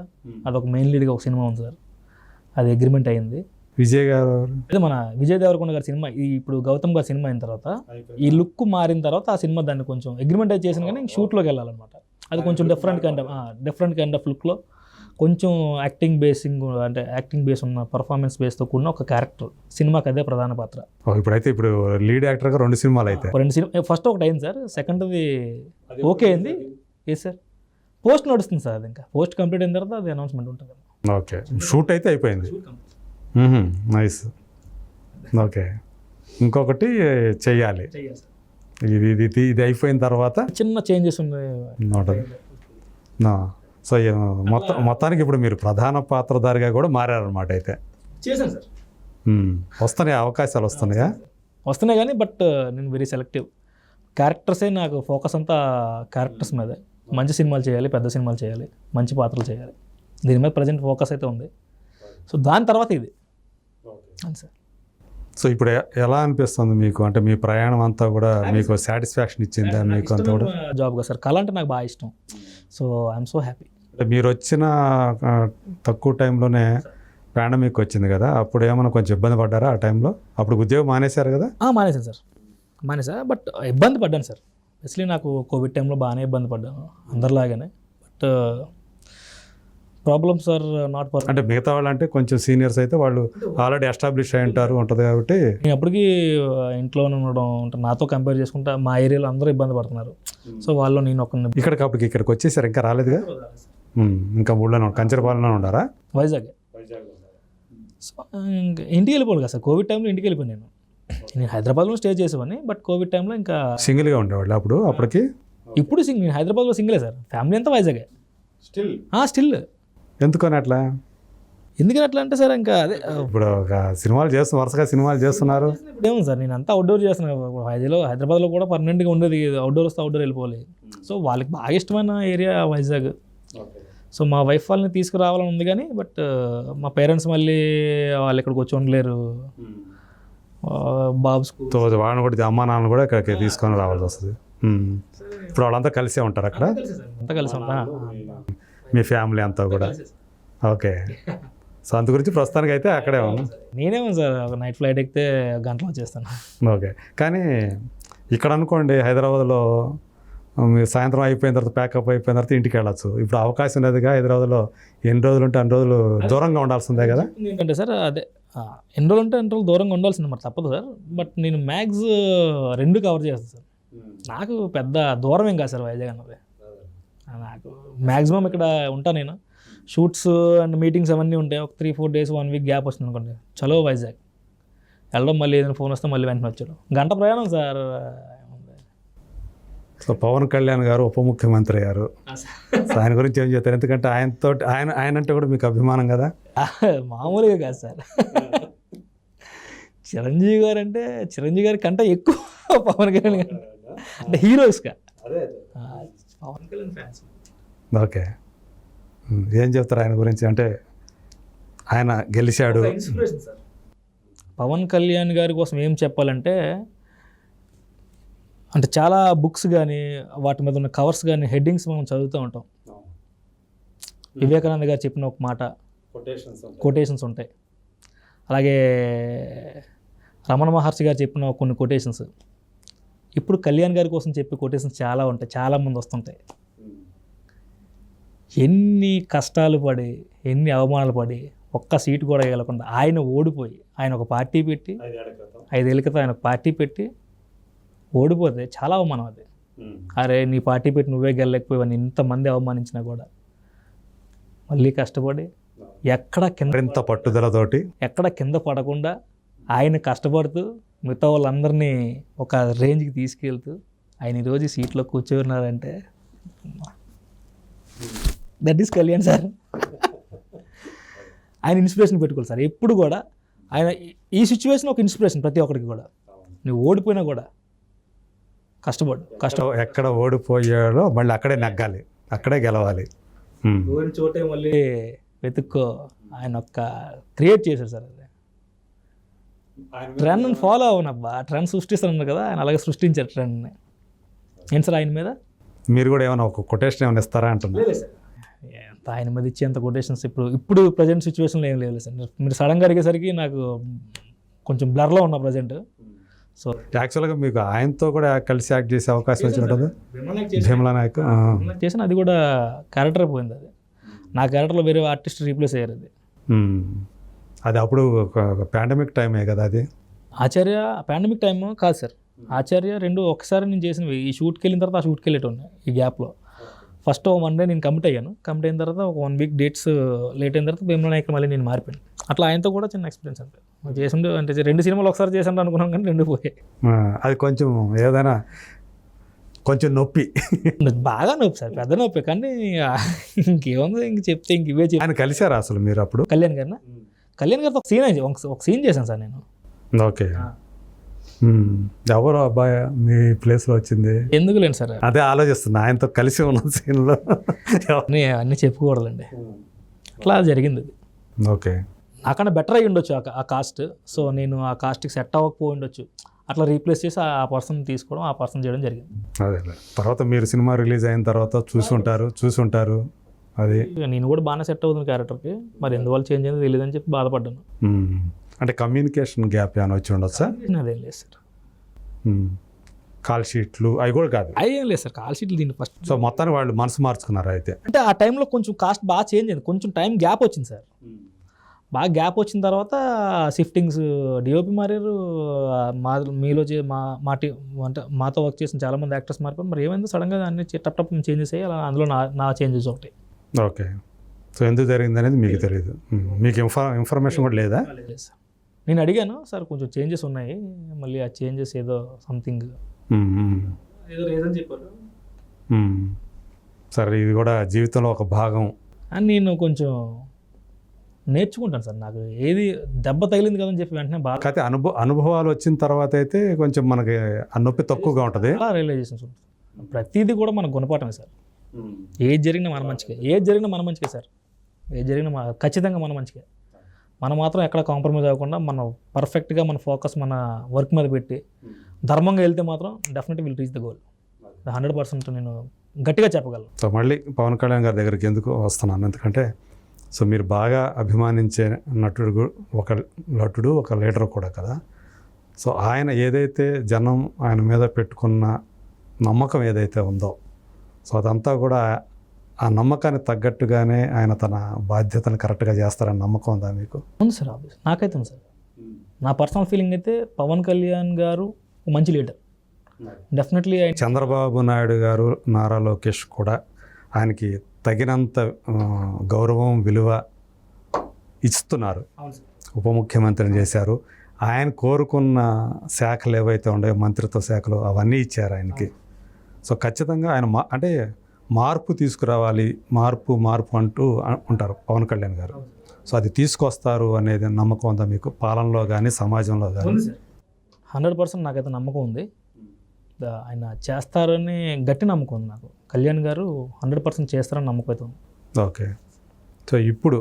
అదొక మెయిన్ లీడ్గా ఒక సినిమా ఉంది సార్, అది అగ్రిమెంట్ అయింది. విజయ్ గారు అదే మన విజయ్ దేవరకొండ గారి సినిమా, ఇప్పుడు గౌతమ్ గారి సినిమా అయిన తర్వాత ఈ లుక్ మారిన తర్వాత ఆ సినిమా దాన్ని కొంచెం అగ్రిమెంట్ అయితే చేసిన కానీ షూట్లోకి వెళ్ళాలన్నమాట. అది కొంచెం డిఫరెంట్ కైండ్ ఆఫ్ లుక్లో కొంచెం యాక్టింగ్ బేస్ ఉన్న పర్ఫార్మెన్స్ బేస్తో కూడిన ఒక క్యారెక్టర్. సినిమాకి అదే ప్రధాన పాత్ర. ఇప్పుడు లీడ్ యాక్టర్గా 2 సినిమాలు అయితే. 2 సినిమా, ఫస్ట్ ఒకటి అయింది సార్, సెకండ్ది ఓకే అయింది. ఏ సార్ పోస్ట్ నడుస్తుంది సార్, అది ఇంకా పోస్ట్ కంప్లీట్ అయిన తర్వాత అది అనౌన్స్మెంట్ ఉంటుంది. ఓకే, షూట్ అయితే అయిపోయింది. నైస్. ఓకే, ఇంకొకటి చెయ్యాలి. ఇది అయిపోయిన తర్వాత చిన్న చేంజెస్ ఉన్నాయి. సో మొత్తానికి ఇప్పుడు మీరు ప్రధాన పాత్రధారిగా కూడా మారారనమాట అయితే. చేశాను సార్. వస్తున్నాయా అవకాశాలు? వస్తున్నాయి కానీ బట్ నేను వెరీ సెలెక్టివ్. క్యారెక్టర్సే నాకు ఫోకస్ అంతా క్యారెక్టర్స్ మీదే. మంచి సినిమాలు చేయాలి, పెద్ద సినిమాలు చేయాలి, మంచి పాత్రలు చేయాలి, దీని మీద ప్రజెంట్ ఫోకస్ అయితే ఉంది. సో దాని తర్వాత ఇది అంతే సార్. సో ఇప్పుడు ఎలా అనిపిస్తుంది మీకు? అంటే మీ ప్రయాణం అంతా కూడా మీకు సాటిస్ఫాక్షన్ ఇచ్చిందా మీకు అంతా కూడా? జాబ్గా సార్, కళ అంటే నాకు బాగా ఇష్టం. So I'm so happy. మీరు వచ్చిన తక్కువ టైంలోనే పాండమిక్ వచ్చింది కదా, అప్పుడు ఏమైనా కొంచెం ఇబ్బంది పడ్డారా ఆ టైంలో? అప్పుడు ఉద్యోగం మానేశారు కదా? మానేశాను సార్, బట్ ఇబ్బంది పడ్డాను సార్. ఎస్లీ నాకు కోవిడ్ టైంలో బాగానే ఇబ్బంది పడ్డాను, అందరిలాగానే. But problems are not par. అంటే మిగతా వాళ్ళు అంటే కొంచెం సీనియర్స్ అయితే వాళ్ళు ఆల్రెడీ ఎస్టాబ్లిష్ అయి ఉంటారు ఉంటుంది కాబట్టి. నేను అప్పటికి ఇంట్లోనే ఉండడం, నాతో కంపేర్ చేసుకుంటా మా ఏరియాలో అందరూ ఇబ్బంది పడుతున్నారు. సో వాళ్ళు నేను ఇక్కడికి వచ్చేసారు, ఇంకా రాలేదుగా? ఇంకా ఊళ్ళో కంచరపాలెంలో ఉండారా? వైజాగ్. సో ఇంటికి వెళ్ళిపోవాలి కదా సార్, కోవిడ్ టైంలో ఇంటికి వెళ్ళిపోయాను. నేను హైదరాబాద్లో స్టే చేసేవాడిని, బట్ కోవిడ్ టైంలో ఇంకా సింగిల్గా ఉండేవాళ్ళు అప్పటికి. ఇప్పుడు నేను హైదరాబాద్లో సింగిలే సార్, ఫ్యామిలీ అంతా వైజాగే స్టిల్. ఎందుకని అట్లా? ఎందుకని అట్లా అంటే సార్, ఇంకా అదే ఇప్పుడు వరుసగా సినిమాలు చేస్తున్నారు. ఏమో సార్, నేను అంతా అవుట్డోర్ చేస్తున్నాను. హైదరాబాద్లో కూడా పర్మనెంట్గా ఉండేది, అవుట్డోర్ వస్తే అవుట్డోర్ వెళ్ళిపోవాలి. సో వాళ్ళకి బాగా ఇష్టమైన ఏరియా వైజాగ్. సో మా వైఫ్ వాళ్ళని తీసుకురావాలని ఉంది కానీ, బట్ మా పేరెంట్స్ మళ్ళీ వాళ్ళు ఇక్కడికి వచ్చి ఉండలేరు. బాబు స్కూల్ వాళ్ళని కూడా అమ్మా నాన్న కూడా ఇక్కడికి తీసుకొని రావాల్సి వస్తుంది. ఇప్పుడు వాళ్ళంతా కలిసే ఉంటారు అక్కడ? అంతా కలిసి ఉంటా, మీ ఫ్యామిలీ అంతా కూడా. ఓకే, సో అందు గురించి ప్రస్తుతానికి అయితే అక్కడే ఉన్నాను. నేనేమో సార్, ఒక నైట్ ఫ్లైట్ ఎక్కితే గంటలో వచ్చేస్తాను. ఓకే, కానీ ఇక్కడ అనుకోండి హైదరాబాద్లో మీరు సాయంత్రం అయిపోయిన తర్వాత ప్యాకప్ అయిపోయిన తర్వాత ఇంటికి వెళ్ళచ్చు. ఇప్పుడు అవకాశం లేదుగా హైదరాబాద్లో. ఎన్ని రోజులు ఉంటే అన్ని రోజులు దూరంగా ఉండాల్సిందే కదా? ఏంటంటే సార్, అదే ఎన్ని రోజులు ఉంటే అన్ని రోజులు దూరంగా ఉండాల్సింది, మరి తప్పదు సార్. బట్ నేను మ్యాక్స్ 2 కవర్ చేస్తాను సార్. నాకు పెద్ద దూరం ఏం కాదు సార్ వైజాగ్ అన్నది. నాకు మ్యాక్సిమం ఇక్కడ ఉంటాను నేను. షూట్స్ అండ్ మీటింగ్స్ అవన్నీ ఉంటాయి. ఒక 3-4 డేస్ 1 వీక్ గ్యాప్ వస్తుంది అనుకోండి, చలో వైజాగ్ వెళ్ళడం, మళ్ళీ ఏదైనా ఫోన్ వస్తే మళ్ళీ వెంటనే వచ్చాడు. గంట ప్రయాణం సార్. సో పవన్ కళ్యాణ్ గారు ఉప ముఖ్యమంత్రి అయ్యారు. ఆయన గురించి ఏం చెప్తారు? ఎందుకంటే ఆయన అంటే కూడా మీకు అభిమానం కదా? మామూలుగా కాదు సార్. చిరంజీవి గారి కంటే ఎక్కువ పవన్ కళ్యాణ్ గారు అంటే హీరోస్గా పవన్ కళ్యాణ్ ఫ్యాన్స్. ఓకే, ఏం చెప్తారు ఆయన గురించి? అంటే ఆయన గెలిచాడు. పవన్ కళ్యాణ్ గారి కోసం ఏం చెప్పాలంటే, అంటే చాలా బుక్స్ కానీ వాటి మీద ఉన్న కవర్స్ కానీ హెడ్డింగ్స్ మనం చదువుతూ ఉంటాం. వివేకానంద గారు చెప్పిన ఒక మాట, కొటేషన్స్ ఉంటాయి. అలాగే రమణ మహర్షి గారు చెప్పిన కొన్ని కొటేషన్స్. ఇప్పుడు కళ్యాణ్ గారి కోసం చెప్పే కొటేషన్స్ చాలా ఉంటాయి, చాలామంది వస్తుంటాయి. ఎన్ని కష్టాలు పడి, ఎన్ని అవమానాలు పడి, ఒక్క సీటు కూడా గెలకుండా ఆయన ఓడిపోయి, ఆయన ఒక పార్టీ పెట్టి 5 ఏళ్ళ క్రితం ఆయన ఒక పార్టీ పెట్టి ఓడిపోతే చాలా అవమానం అది. అరే నీ పార్టీ పెట్టి నువ్వే గెలలేకపోయావని ఇంతమంది అవమానించినా కూడా మళ్ళీ కష్టపడి ఎంత పట్టుదలతోటి ఎక్కడ కింద పడకుండా ఆయన కష్టపడుతూ మిగతా వాళ్ళందరినీ ఒక రేంజ్కి తీసుకెళ్తూ ఆయన ఈరోజు సీట్లో కూర్చోన్నారంటే దట్ ఈస్ కళ్యాణ్ సార్. ఆయన ఇన్స్పిరేషన్ పెట్టుకోవాలి సార్ ఎప్పుడు కూడా. ఆయన ఈ సిచ్యువేషన్ ఒక ఇన్స్పిరేషన్ ప్రతి ఒక్కరికి కూడా. నువ్వు ఓడిపోయినా కూడా కష్టపడు. ఎక్కడ ఓడిపోయాడో మళ్ళీ అక్కడే నగ్గాలి, అక్కడే గెలవాలి. ఓడిన చోటే మళ్ళీ వెతుక్కో. ఆయన ఒక్క క్రియేట్ చేశారు సార్. అది ట్రెండ్ ఫాలో అవునబ్బా, ట్రెండ్ సృష్టిస్తాను కదా, ఆయన అలాగే సృష్టించారు ట్రెండ్ని. ఏంటి సార్ ఆయన మీద మీరు కూడా ఏమైనా ఒక కొటేషన్ ఏమైనా ఇస్తారా అంటున్నారు? ఆయన మీద ఇచ్చేంత కొటేషన్స్ ఇప్పుడు ప్రజెంట్ సిచ్యువేషన్లో ఏం లేదు సార్. మీరు సడన్గా అడిగేసరికి నాకు కొంచెం బ్లర్లో ఉన్నా ప్రజెంట్. సో యాక్చువల్గా మీకు ఆయనతో కూడా కలిసి యాక్ట్ చేసే అవకాశం వచ్చినట్టు భీమలా నాయక్. చేసిన అది కూడా క్యారెక్టర్ పోయింది. అది నా క్యారెక్టర్లో వేరే ఆర్టిస్ట్ రీప్లేస్ అయ్యారు. అది అది అప్పుడు ఒక పాండమిక్ టైమే కదా అది. ఆచార్య పాండమిక్ టైమ్ కాదు సార్. ఆచార్య రెండు ఒకసారి నేను చేసినవి. ఈ షూట్కి వెళ్ళిన తర్వాత ఆ షూట్కి వెళ్ళేటోన్నాయి. ఈ గ్యాప్లో ఫస్ట్ 1 డే నేను కమిట్ అయ్యాను. కమిట్ అయిన తర్వాత ఒక 1 వీక్ డేట్స్ లేట్ అయిన తర్వాత భీమలా నాయక్ మళ్ళీ నేను మారిపోయాను. అట్లా ఆయనతో కూడా చిన్న ఎక్స్పీరియన్స్ అంటే చేసిండు. అంటే 2 సినిమాలు ఒకసారి చేసాను అనుకున్నాం కానీ 2 పోయాయి. అది కొంచెం ఏదైనా కొంచెం నొప్పి, బాగా నొప్పి సార్, పెద్ద నొప్పి. కానీ ఇంకేముంది, ఇంక చెప్తే ఇంక ఇవే చెప్పి. ఆయన కలిసారా అసలు మీరు అప్పుడు? కళ్యాణ్ గారితో ఒక సీన్ చేశాను సార్ నేను. ఓకే. ఎవరు అబ్బాయి మీ ప్లేస్లో వచ్చింది? ఎందుకు లేండి సార్, అదే ఆలోచిస్తున్నా ఆయనతో కలిసి ఉన్న సీన్లో. అన్నీ చెప్పుకోకూడదండి. అట్లా జరిగింది అది. ఓకే. నాకన్నా బెటర్ అయ్యి ఉండొచ్చు ఆ కాస్ట్. సో నేను ఆ కాస్ట్కి సెట్ అవ్వకపోయి ఉండొచ్చు. అట్లా రీప్లేస్ చేసి ఆ పర్సన్ తీసుకోవడం, ఆ పర్సన్ చేయడం జరిగింది. అదే తర్వాత మీరు సినిమా రిలీజ్ అయిన తర్వాత చూసుంటారు అది. నేను కూడా బాగానే సెట్ అవుతుంది క్యారెక్టర్కి. మరి ఎందువల్ల చేంజ్ అయిందో తెలియదని చెప్పి బాధపడ్డాను. అంటే కమ్యూనికేషన్ గ్యాప్ ఏమైనా వచ్చి ఉండొచ్చు సార్? అదేం లేదు సార్. కాల్ షీట్లు అవి కూడా కాదు? అయ్యేం లేదు సార్, కాల్ షీట్లు దీన్ని ఫస్ట్. సో మొత్తాన్ని వాళ్ళు మనసు మార్చుకున్నారు అయితే? అంటే ఆ టైంలో కొంచెం కాస్ట్ బాగా చేంజ్ అయింది. కొంచెం టైం గ్యాప్ వచ్చింది సార్. బాగా గ్యాప్ వచ్చిన తర్వాత షిఫ్టింగ్స్, డిఓపి మారారు. మీలో అంటే మాతో వర్క్ చేసిన చాలామంది యాక్టర్స్ మారిపోయి. మరి ఏమైందో సడన్గా అన్ని టప్ చేంజెస్ అయ్యి అలా అందులో నా చేంజెస్ ఒకటి. ఓకే. సో ఎందుకు జరిగింది అనేది మీకు తెలియదు? మీకు ఇన్ఫర్మేషన్ కూడా లేదా? లేదు సార్. నేను అడిగాను, సార్ కొంచెం చేంజెస్ ఉన్నాయి, మళ్ళీ ఆ చేంజెస్ ఏదో సంథింగ్ ఏదో రీజన్ చెప్పారు. సార్ ఇది కూడా జీవితంలో ఒక భాగం అని నేను కొంచెం నేర్చుకుంటాను సార్. నాకు ఏది దెబ్బ తగిలింది కదని చెప్పి వెంటనే బాగా అయితే అనుభవాలు వచ్చిన తర్వాత అయితే కొంచెం మనకి ఆ నొప్పి తక్కువగా ఉంటుంది. అలా రియలైజేషన్స్ ఉంటుంది. ప్రతిదీ కూడా మనకు గుణపాఠమే సార్. ఏది జరిగినా మన మంచిగా, సార్. ఏది జరిగినా ఖచ్చితంగా మన మంచిగా. మనం మాత్రం ఎక్కడ కాంప్రమైజ్ అవ్వకుండా మనం పర్ఫెక్ట్గా మన ఫోకస్ మన వర్క్ మీద పెట్టి ధర్మంగా వెళ్తే మాత్రం definitely will reach the goal. 100% నేను గట్టిగా చెప్పగలను. సో మళ్ళీ పవన్ కళ్యాణ్ గారి దగ్గరికి ఎందుకు వస్తున్నాను, ఎందుకంటే సో మీరు బాగా అభిమానించే నటుడు ఒక లీడర్ కూడా కదా. సో ఆయన ఏదైతే జనం ఆయన మీద పెట్టుకున్న నమ్మకం ఏదైతే ఉందో, సో అదంతా కూడా ఆ నమ్మకాన్ని తగ్గట్టుగానే ఆయన తన బాధ్యతను కరెక్ట్గా చేస్తారని నమ్మకం ఉందా మీకు? ఉంది సార్, నాకైతే ఉంది సార్. నా పర్సనల్ ఫీలింగ్ అయితే పవన్ కళ్యాణ్ గారు మంచి లీడర్ డెఫినెట్లీ. చంద్రబాబు నాయుడు గారు, నారా లోకేష్ కూడా ఆయనకి తగినంత గౌరవం, విలువ ఇస్తున్నారు. ఉప ముఖ్యమంత్రిని చేశారు. ఆయన కోరుకున్న శాఖలు ఏవైతే ఉన్నాయో, మంత్రిత్వ శాఖలు, అవన్నీ ఇచ్చారు ఆయనకి. సో ఖచ్చితంగా ఆయన అంటే మార్పు తీసుకురావాలి, మార్పు అంటూ ఉంటారు పవన్ కళ్యాణ్ గారు. సో అది తీసుకొస్తారు అనేది నమ్మకం ఉందా మీకు? పాలనలో కానీ సమాజంలో కానీ? 100% నాకైతే నమ్మకం ఉంది. ఆయన చేస్తారని గట్టి నమ్మకం ఉంది నాకు. కళ్యాణ్ గారు 100% చేస్తారని నమ్మకం అయితే ఉంది. ఓకే. సో ఇప్పుడు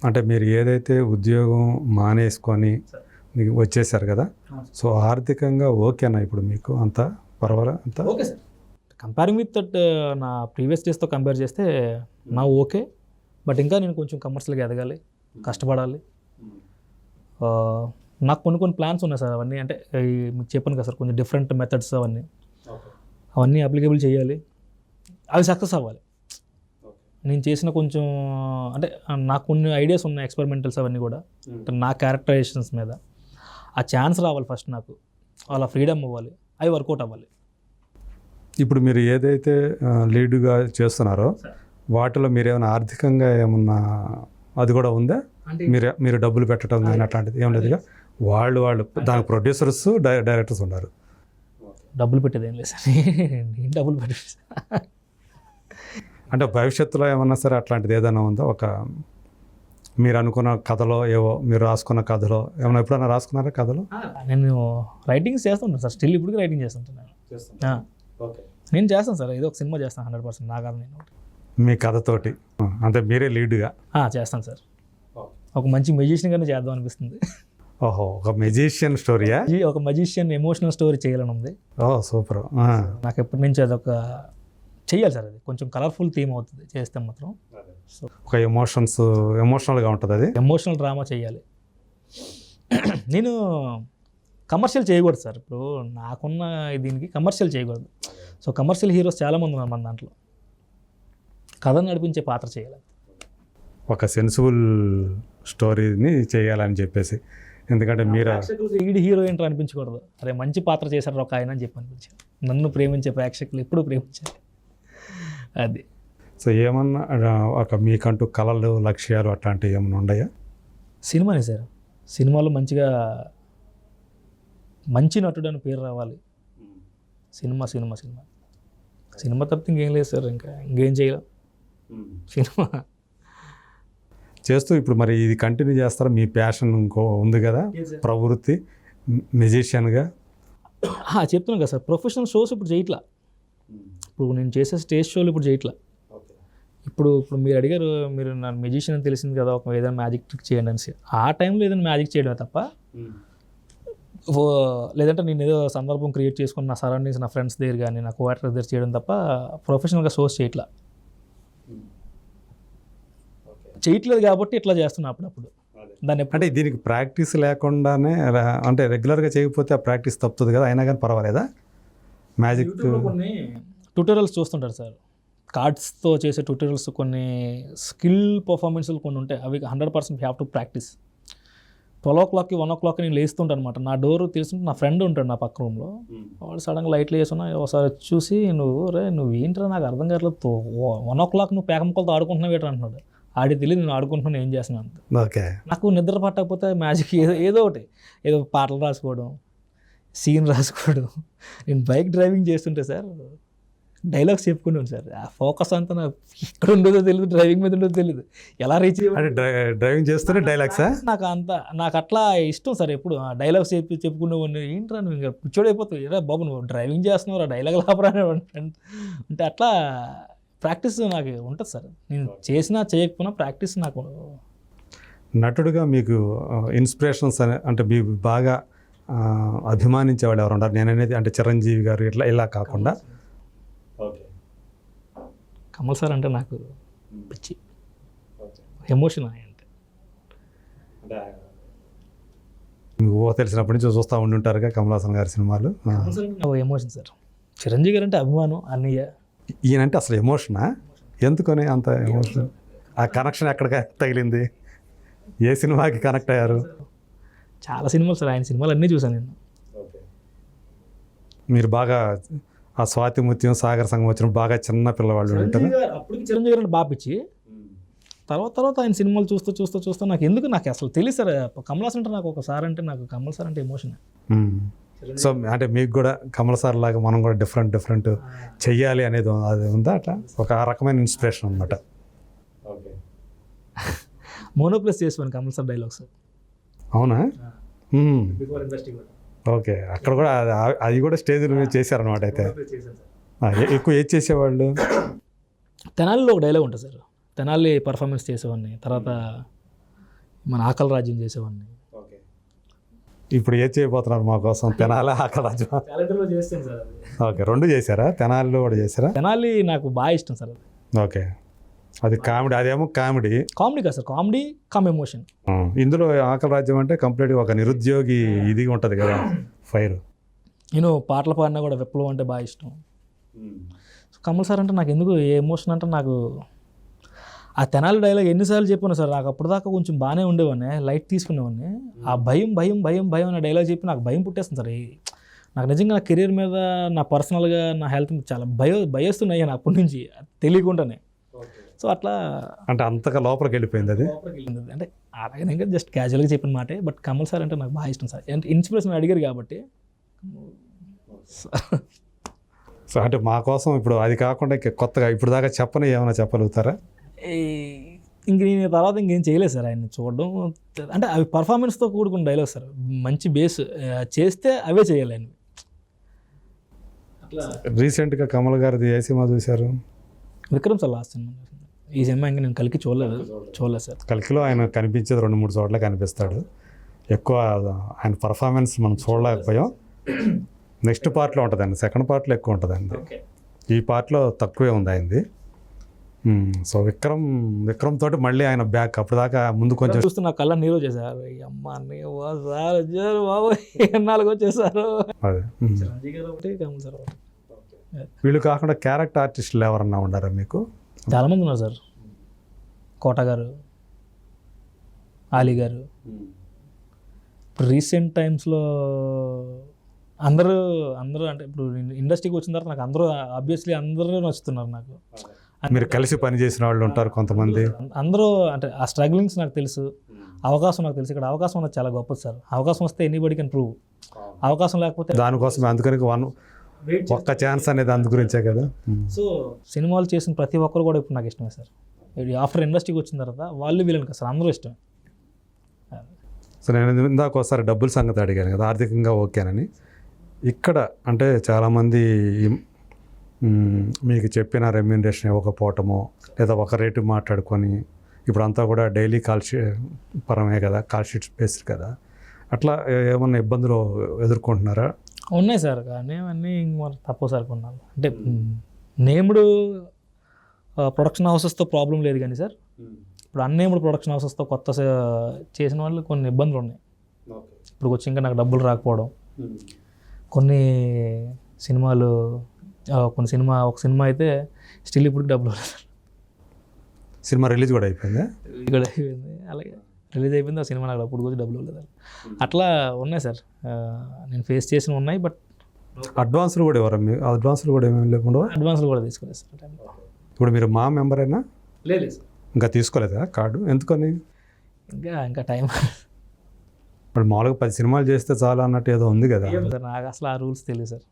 అంటే మీరు ఏదైతే ఉద్యోగం మానేసుకొని మీకు వచ్చేసారు కదా, సో ఆర్థికంగా ఓకేనా ఇప్పుడు మీకు? అంతా పర్వాలేదు? అంతా okay sir. Comparing with that నా ప్రీవియస్ డేస్తో కంపేర్ చేస్తే నా ఓకే. బట్ ఇంకా నేను కొంచెం కమర్షియల్గా ఎదగాలి, కష్టపడాలి. నాకు కొన్ని ప్లాన్స్ ఉన్నాయి సార్. అవన్నీ అంటే మీకు చెప్పాను కదా సార్, కొంచెం డిఫరెంట్ మెథడ్స్ అవన్నీ అప్లికేబుల్ చేయాలి. అవి సక్సెస్ అవ్వాలి. నేను చేసిన కొంచెం అంటే నాకు కొన్ని ఐడియాస్ ఉన్నాయి, ఎక్స్పెరిమెంటల్స్ అవన్నీ కూడా నా క్యారెక్టరైజేషన్స్ మీద. ఆ ఛాన్స్ రావాలి ఫస్ట్ నాకు, అలా ఫ్రీడమ్ అవ్వాలి, అవి వర్కౌట్ అవ్వాలి. ఇప్పుడు మీరు ఏదైతే లీడ్గా చేస్తున్నారో వాటిలో మీరు ఏమైనా ఆర్థికంగా ఏమన్నా అది కూడా ఉందా? మీరు డబ్బులు పెట్టడం కానీ అట్లాంటిది ఏం లేదుగా? వాళ్ళు దానికి ప్రొడ్యూసర్స్, డైరెక్టర్స్ ఉన్నారు. డబ్బులు పెట్టేది ఏం లేదు సార్. నేను డబ్బులు పెట్టేది అంటే భవిష్యత్తులో ఏమన్నా సరే అట్లాంటిది ఏదైనా ఉందా? ఒక మీరు అనుకున్న కథలో, మీరు రాసుకున్న కథలో ఏమైనా ఎప్పుడైనా రాసుకున్నారా కథలో? నేను రైటింగ్స్ చేస్తుంటాను సార్. స్టిల్ ఇప్పటికీ రైటింగ్ చేస్తుంటాను. నేను చేస్తాను సార్. ఏదో ఒక సినిమా చేస్తాను 100%. నా కథ నేను మీ కథతోటి అంటే మీరే లీడ్గా చేస్తాను సార్. ఒక మంచి మెజిషియన్గానే చేద్దాం అనిపిస్తుంది. ఓహో, ఒక మెజిషియన్ స్టోరీయా? ఒక మెజిషియన్ ఎమోషనల్ స్టోరీ చేయాలని ఉంది. సూపర్. నాకు ఎప్పటి నుంచి అదొక చెయ్యాలి సార్. అది కొంచెం కలర్ఫుల్ థీమ్ అవుతుంది చేస్తే మాత్రం. సో ఒక ఎమోషనల్గా ఉంటుంది. అది ఎమోషనల్ డ్రామా చేయాలి. నేను కమర్షియల్ చేయకూడదు సార్. ఇప్పుడు నాకున్న దీనికి కమర్షియల్ చేయకూడదు. సో కమర్షియల్ హీరోస్ చాలామంది ఉన్నారు మన దాంట్లో. కథను నడిపించే పాత్ర చేయాలి. ఒక సెన్సిబుల్ స్టోరీని చేయాలని చెప్పేసి, ఎందుకంటే మీరు ఈడి హీరో ఏంటో అనిపించకూడదు. అరే మంచి పాత్ర చేశారు ఒక ఆయన అని చెప్పి అనిపించారు. నన్ను ప్రేమించే ప్రేక్షకులు ఎప్పుడు ప్రేమించాలి. అది. సో ఏమన్నా ఒక మీకంటూ కళలు, లక్ష్యాలు అట్లాంటివి ఏమైనా ఉన్నాయా? సినిమానే సార్. సినిమాలో మంచిగా మంచి నటుడు అని పేరు రావాలి. సినిమా సినిమా సినిమా సినిమా తప్పితే ఇంకేం లేదు సార్. ఇంకేం చేయలేం. సినిమా చేస్తూ ఇప్పుడు మరి ఇది కంటిన్యూ చేస్తారా? మీ ప్యాషన్ ఇంకో ఉంది కదా, ప్రవృత్తి మ్యూజిషియన్గా. చెప్తున్నాను కదా సార్, ప్రొఫెషనల్ షోస్ ఇప్పుడు చేయట్లా. ఇప్పుడు నేను చేసే స్టేజ్ షోలు ఇప్పుడు చేయట్లా. ఇప్పుడు మీరు అడిగారు, మీరు నన్ను మ్యూజిషియన్ అని తెలిసింది కదా, ఒక ఏదైనా మ్యాజిక్ ట్రిక్ చేయండి అని. ఆ టైంలో ఏదైనా మ్యాజిక్ చేయడమే తప్ప, లేదంటే నేను ఏదో సందర్భం క్రియేట్ చేసుకుని నా సరౌండింగ్స్, నా ఫ్రెండ్స్ దగ్గర కానీ, నా కోఆక్టర్ దగ్గర చేయడం తప్ప ప్రొఫెషనల్గా షోస్ చేయట్లా. చేయట్లేదు కాబట్టి ఇట్లా చేస్తున్నా అప్పుడప్పుడు. దాన్ని అంటే దీనికి ప్రాక్టీస్ లేకుండానే, అంటే రెగ్యులర్గా చేయకపోతే ఆ ప్రాక్టీస్ తప్పుతుంది కదా, అయినా కానీ పర్వాలేదా? మ్యాజిక్ కొన్ని ట్యూటోరియల్స్ చూస్తుంటారు సార్, కార్డ్స్తో చేసే ట్యూటోరియల్స్, కొన్ని స్కిల్ పర్ఫార్మెన్స్లు కొన్ని ఉంటాయి. అవి 100% have to practice. 12 o'clock 1 o'clock నేను లేస్తుంటాను అనమాట. నా డోర్ తెలుసుంటే నా ఫ్రెండ్ ఉంటాడు నా పక్క రూమ్లో. వాడు సడన్గా లైట్లు వేసుకున్నా ఒకసారి చూసి, నువ్వు ఏంట్రా నాకు అర్థం కావట్లేదు, 1 o'clock నువ్వు పేకముక్కలతో ఆడుకుంటున్నావు ఏంట్రా అంటున్నాడు. ఆడికి తెలియదు నేను ఆడుకుంటున్నాను, ఏం చేస్తున్నాను. ఓకే. నాకు నిద్ర పట్టకపోతే మ్యాజిక్ ఏదో ఒకటి, ఏదో పాటలు రాసుకోవడం, సీన్ రాసుకోవడం. నేను బైక్ డ్రైవింగ్ చేస్తుంటే సార్ డైలాగ్స్ చెప్పుకున్నాను సార్. ఆ ఫోకస్ అంతా నాకు ఎక్కడ ఉండదో తెలియదు, డ్రైవింగ్ మీద ఉండదో తెలియదు, ఎలా రీచ్ అంటే డ్రైవింగ్ చేస్తూనే డైలాగ్సా? నాకు అట్లా ఇష్టం సార్. ఎప్పుడు డైలాగ్స్ చెప్పుకునేవాడిని. ఏంట్రా నువ్వు ఇంకా పిచ్చోడైపోతావు, ఏరా బాబు నువ్వు డ్రైవింగ్ చేస్తున్నావు రా, డైలాగ్ లాపరా అంటే అట్లా ప్రాక్టీస్ నాకు ఉంటుంది సార్. నేను చేసినా చేయకపోయినా ప్రాక్టీస్ నాకు. నటుడుగా మీకు ఇన్స్పిరేషన్స్ అంటే మీకు బాగా అభిమానించేవాళ్ళు ఎవరు ఉంటారు? నేను అనేది అంటే చిరంజీవి గారు ఇలా కాకుండా కమల్ సార్ అంటే నాకు పిచ్చి, ఎమోషన్. అంటే మీకు తెలిసినప్పటి నుంచి చూస్తూ ఉండుంటారుగా కమల్ హాసన్ గారి సినిమాలు. Emotion sir. చిరంజీవి గారు అంటే అభిమానం. అన్నయ్య ఈయనంటే అసలు ఎమోషనా? ఎందుకని అంత ఎమోషన్? ఆ కనెక్షన్ ఎక్కడ తగిలింది? ఏ సినిమాకి కనెక్ట్ అయ్యారు? చాలా సినిమాలు సార్, ఆయన సినిమాలు అన్నీ చూసాను నేను. మీరు బాగా ఆ స్వాతి ముత్యం, సాగర సంగం వచ్చినప్పుడు బాగా చిన్న పిల్లవాళ్ళు ఉంటారు. అప్పటికి చిరంజీవి గారు అంటే బాగా పిచ్చి. తర్వాత ఆయన సినిమాలు చూస్తూ నాకు అసలు తెలియదు సార్. కమల్ హాసన్ అంటే నాకు ఒకసారి అంటే నాకు కమల్ సార్ అంటే ఎమోషన్. సో అంటే మీకు కూడా కమల్ సార్ లాగా మనం కూడా డిఫరెంట్ చెయ్యాలి అనేది అది ఉందా? అట్లా ఒక రకమైన ఇన్స్పిరేషన్ అనమాట. మోనోప్లస్ చేసాను కమల్ సార్ డైలాగ్స్. అవునా? ఓకే. అక్కడ కూడా అది కూడా స్టేజ్ మీద చేశారనమాట. అయితే ఎక్కువ ఏది చేసేవాళ్ళు? తెనాలిలో ఒక డైలాగ్ ఉంటుంది సార్. తెనాలి పర్ఫార్మెన్స్ చేసేవాడిని. తర్వాత మన ఆకలి రాజ్యం చేసేవాడిని. ఇప్పుడు ఏది చేయబోతున్నారు మా కోసం? తెనాలి, ఆకలి రాజ్యం? ఓకే, రెండు చేశారా? తెనాలిలో కూడా చేశారా? తెనాలి నాకు బాగా ఇష్టం సార్. ఓకే. అది కామెడీ, అదేమో కామెడీ కాదు సార్, కామెడీ కమ్ ఎమోషన్. ఇందులో ఆకలి రాజ్యం అంటే కంప్లీట్గా ఒక నిరుద్యోగి ఇది ఉంటుంది కదా, ఫైర్. నేను పాటలు పాడినా కూడా విప్లవం అంటే బాగా ఇష్టం. కమల్ సార్ అంటే నాకు ఎందుకు ఏ ఎమోషన్ అంటే, నాకు ఆ తెనాలి డైలాగ్ ఎన్నిసార్లు చెప్పాను సార్. నాకు అప్పటిదాకా కొంచెం బాగానే ఉండేవాడిని, లైట్ తీసుకునేవాడిని. ఆ భయం అనే డైలాగ్ చెప్పి నాకు భయం పుట్టేస్తుంది సార్. నాకు నిజంగా నా కెరీర్ మీద, నా పర్సనల్గా, నా హెల్త్ మీద చాలా భయస్తున్నాయి నేను అప్పటి నుంచి తెలియకుండానే. సో అట్లా అంటే అంతగా లోపలికి వెళ్ళిపోయింది అది. అంటే అలాగే జస్ట్ క్యాజువల్గా చెప్పిన మాటే. బట్ కమల్ సార్ అంటే నాకు బాగా ఇష్టం సార్. అంటే ఇన్స్పిరేషన్ అడిగారు కాబట్టి. సో అంటే మా కోసం ఇప్పుడు అది కాకుండా కొత్తగా ఇప్పుడు దాకా చెప్పని ఏమైనా చెప్పగలుగుతారా? ఇంక నేను తర్వాత ఇంకేం చేయలేదు సార్. ఆయన్ని చూడడం అంటే అవి పర్ఫార్మెన్స్తో కూడుకున్న డైలాగ్ సార్. మంచి బేస్ చేస్తే అవే చేయాలి ఆయన. అట్లా రీసెంట్గా కమల్ గారిది ఏ సినిమా చూశారు? Vikram sir last cinema. ఈ సినిమా ఇంకా నేను కలికి చూడలేదు సార్. కలికిలో ఆయన కనిపించేది 2-3 చోట్ల కనిపిస్తాడు. ఎక్కువ ఆయన పర్ఫార్మెన్స్ మనం చూడలేకపోయాం. నెక్స్ట్ పార్ట్లో ఉంటుందండి, సెకండ్ పార్ట్లో ఎక్కువ ఉంటుందండి. ఈ పార్ట్లో తక్కువే ఉంది ఆయనది. సో విక్రమ్ తోటి మళ్ళీ ఆయన బ్యాక్ అప్పుడు దాకా ముందు కొంచెం చూస్తే నా కళ్ళ నీరు వచ్చేసారు. అమ్మ సార్ వచ్చారు బాబు, ఎన్నాళ్ళకి వచ్చేసారు. అదే చిరంజీవి గారు ఒకటి, కమల్ సార్ ఒకటి. వీళ్ళు కాకుండా క్యారెక్టర్ ఆర్టిస్టులు ఎవరన్నా ఉన్నారా మీకు? చాలామంది ఉన్నారు సార్. కోట గారు, ఆలీ గారు. ఇప్పుడు రీసెంట్ టైమ్స్లో అందరూ అంటే ఇప్పుడు ఇండస్ట్రీకి వచ్చిన తర్వాత నాకు అందరూ ఆబ్వియస్లీ అందరూ నచ్చుతున్నారు నాకు. మీరు కలిసి పని చేసిన వాళ్ళు ఉంటారు కొంతమంది. అందరూ అంటే ఆ స్ట్రగ్లింగ్స్ నాకు తెలుసు, అవకాశం నాకు తెలుసు. ఇక్కడ అవకాశం అనేది చాలా గొప్పది సార్. అవకాశం వస్తే ఎనీబడి కెన్ ప్రూవ్. అవకాశం లేకపోతే దానికోసం అందుకని ఒక్క ఛాన్స్ అనేది అందు గురించే కదా. సో సినిమాలు చేసిన ప్రతి ఒక్కరు కూడా ఇప్పుడు నాకు ఇష్టమే సార్. ఆఫ్టర్ ఇండస్ట్రీకి వచ్చిన తర్వాత వాళ్ళు వీళ్ళని కదా సార్, అందరూ ఇష్టమే. సో నేను ఇందాక ఒకసారి డబ్బుల సంగతి అడిగాను కదా, ఆర్థికంగా ఓకేనని. ఇక్కడ అంటే చాలామంది మీకు చెప్పిన రెమ్యూనరేషన్ ఇవ్వకపోవటమో లేదా ఒక రేటు మాట్లాడుకొని ఇప్పుడు అంతా కూడా డైలీ పరమే కదా, కాల్ షీట్స్ బేస్డ్ కదా, అట్లా ఏమన్నా ఇబ్బందులు ఎదుర్కొంటున్నారా? ఉన్నాయి సార్, కానీ అవన్నీ తక్కువ సార్ కొన్నాను. అంటే నేమ్డ్ ప్రొడక్షన్ హౌసెస్తో ప్రాబ్లం లేదు కానీ సార్, ఇప్పుడు అన్నేమ్డ్ ప్రొడక్షన్ హౌసెస్తో కొత్త చేసిన వాళ్ళు కొన్ని ఇబ్బందులు ఉన్నాయి. ఇప్పుడు వచ్చి ఇంకా నాకు డబ్బులు రాకపోవడం, కొన్ని సినిమాలు ఒక సినిమా అయితే స్టిల్ ఇప్పుడు డబ్బులు సినిమా రిలీజ్ కూడా అయిపోయింది. అలాగే రిలీజ్ అయిపోయింది, ఆ సినిమా నాకు అప్పుడు కూడా డబ్బులు లేదు. అట్లా ఉన్నాయి సార్, నేను ఫేస్ చేసినవి ఉన్నాయి. బట్ అడ్వాన్సులు కూడా ఎవరు? అడ్వాన్సులు కూడా ఏమేమి లేకుండా? అడ్వాన్సులు కూడా తీసుకోలేదు సార్ టైంలో. ఇప్పుడు మీరు మా మెంబర్ అయినా? లేదు సార్, ఇంకా తీసుకోలేదా కార్డు? ఎందుకని? ఇంకా టైం. ఇప్పుడు మామూలుగా 10 సినిమాలు చేస్తే చాలా అన్నట్టు ఏదో ఉంది కదా. నాకు అసలు ఆ రూల్స్ తెలియదు సార్.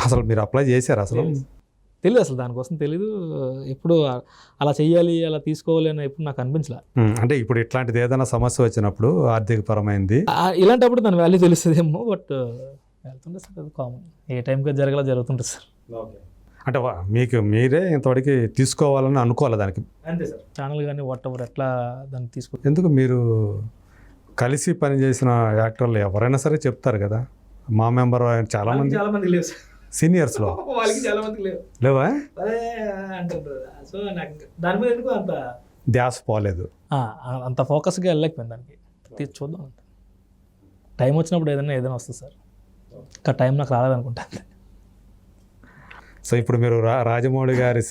అసలు మీరు అప్లై చేశారు? అసలు తెలియదు, అసలు దానికోసం తెలీదు. ఎప్పుడు అలా చెయ్యాలి, అలా తీసుకోవాలి అని ఎప్పుడు నాకు అనిపించలే. అంటే ఇప్పుడు ఇట్లాంటిది ఏదైనా సమస్య వచ్చినప్పుడు ఆర్థిక పరమైంది ఇలాంటప్పుడు దాని వాల్యూ తెలుస్తుందేమో. బట్ వెళ్తుంటే సార్, అది కామన్, ఏ టైంకి జరగాల జరుగుతుంటుంది సార్. అంటే మీకు మీరే ఇంతవరకు తీసుకోవాలని అనుకోవాలి దానికి? అంతే సార్, ఛానల్ కానీ వాట్ ఎవర్ ఎట్లా దాన్ని తీసుకో. ఎందుకు మీరు కలిసి పనిచేసిన యాక్టర్లు ఎవరైనా సరే చెప్తారు కదా, మా మెంబర్ చాలామంది లేవు సార్ సీనియర్స్లో. వాళ్ళకి చాలా మందికి లేవా? అంటారు. సో నాకు దాని మీద ఎందుకు అంత ధ్యాస పోలేదు, అంత ఫోకస్గా వెళ్ళలేకపోయింది దానికి. చూద్దాం, టైం వచ్చినప్పుడు ఏదైనా వస్తుంది సార్. ఇంకా టైం నాకు రాలేదనుకుంటా. సో ఇప్పుడు మీరు రాజమౌళి గారి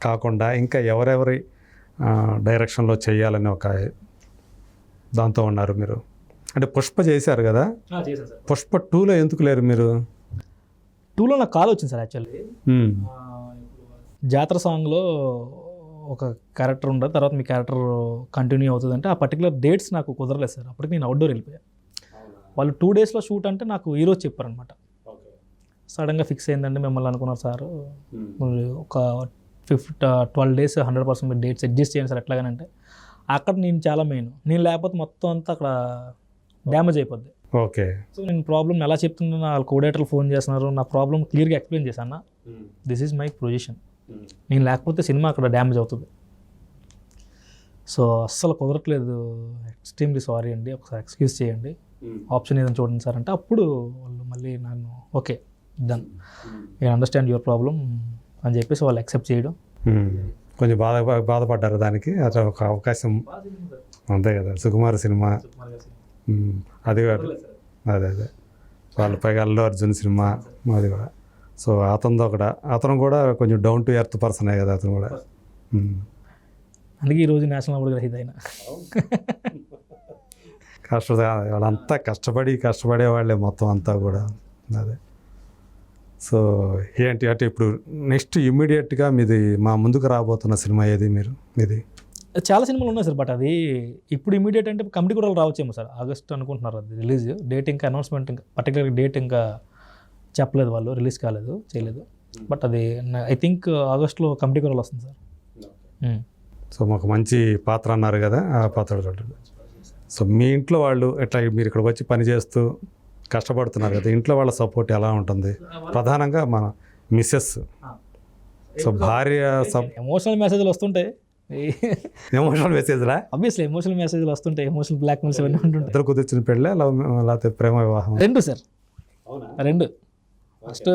కాకుండా ఇంకా ఎవరెవరి డైరెక్షన్లో చేయాలని ఒక దాంతో ఉన్నారు మీరు? అంటే పుష్ప చేశారు కదా, పుష్ప 2లో ఎందుకు లేరు మీరు? 2లో నాకు కాల్ వచ్చింది సార్. యాక్చువల్లీ జాతర సాంగ్లో ఒక క్యారెక్టర్ ఉండదు, తర్వాత మీ క్యారెక్టర్ కంటిన్యూ అవుతుంది అంటే ఆ పర్టికులర్ డేట్స్ నాకు కుదరలేదు సార్. అప్పటికి నేను అవుట్డోర్ వెళ్ళిపోయాను. వాళ్ళు 2 డేస్లో షూట్ అంటే నాకు ఈరోజు చెప్పారనమాట. సడన్గా ఫిక్స్ అయిందండి మిమ్మల్ని అనుకున్నారు సార్, ఒక 12 days 100% మీరు డేట్స్ అడ్జస్ట్ చేయండి సార్ ఎట్లాగానంటే. అక్కడ నేను చాలా మెయిన్, నేను లేకపోతే మొత్తం అంతా అక్కడ డ్యామేజ్ అయిపోద్ది. ఓకే. సో నేను ప్రాబ్లమ్ ఎలా చెప్తున్నా, వాళ్ళ కోఆర్డినేటర్లు ఫోన్ చేస్తున్నారు, నా ప్రాబ్లమ్ క్లియర్గా ఎక్స్ప్లెయిన్ చేశాను. దిస్ ఈజ్ మై పొజిషన్, నేను లేకపోతే సినిమా అక్కడ డ్యామేజ్ అవుతుంది. సో అస్సలు కుదరట్లేదు, ఎక్స్ట్రీమ్లీ సారీ అండి, ఒకసారి ఎక్స్క్యూజ్ చేయండి, ఆప్షన్ ఏదైనా చూడండి సార్ అంటే అప్పుడు వాళ్ళు మళ్ళీ నన్ను ఓకే డన్, నేను అండర్స్టాండ్ యువర్ ప్రాబ్లం అని చెప్పేసి వాళ్ళు యాక్సెప్ట్ చేయడం. కొంచెం బాధపడ్డారు దానికి. అట్లా ఒక అవకాశం అంతే కదా, సుకుమార్ సినిమా అది కూడా, అదే వాళ్ళ పైగా అల్లు అర్జున్ సినిమా అది కూడా. సో అతను కూడా కొంచెం డౌన్ టు ఎర్త్ పర్సనే కదా అతను కూడా. అందుకే ఈరోజు నేషనల్ అవార్డు గ్రహీత అయినా. వాళ్ళంతా కష్టపడే వాళ్ళే మొత్తం అంతా కూడా. అదే. సో ఏంటి అంటే ఇప్పుడు నెక్స్ట్ ఇమ్మీడియట్గా మీది మా ముందుకు రాబోతున్న సినిమా ఏది? మీది చాలా సినిమాలు ఉన్నాయి సార్, బట్ అది ఇప్పుడు ఇమీడియట్ అంటే కమిటీ కూడా రావచ్చేమో సార్. ఆగస్ట్ అనుకుంటున్నారు అది రిలీజ్ డేట్, ఇంకా అనౌన్స్మెంట్ ఇంకా పర్టికులర్ డేట్ ఇంకా చెప్పలేదు వాళ్ళు, రిలీజ్ కాలేదు, చేయలేదు. బట్ అది ఐ థింక్ ఆగస్ట్లో కమిటీ కూడా వస్తుంది సార్. సో మాకు మంచి పాత్ర అన్నారు కదా, ఆ పాత్ర చూడండి. సో మీ ఇంట్లో వాళ్ళు ఎట్లా, మీరు ఇక్కడికి వచ్చి పని చేస్తూ కష్టపడుతున్నారు కదా, ఇంట్లో వాళ్ళ సపోర్ట్ ఎలా ఉంటుంది? ప్రధానంగా మన మిస్సెస్, సో భార్య ఎమోషనల్ మెసేజ్లు వస్తుంటాయి. ఎమోషనల్ మెసేజ్లా? ఆబ్వియస్లీ ఎమోషనల్ మెసేజ్లు వస్తుంటాయి, ఎమోషనల్ బ్లాక్మెయిల్స్ అవన్నీ ఉంటుంటాయి. ఇద్దరు కుదిర్చిన పెళ్ళే లేకపోతే ప్రేమ వివాహం? 2 సార్, 2. ఫస్ట్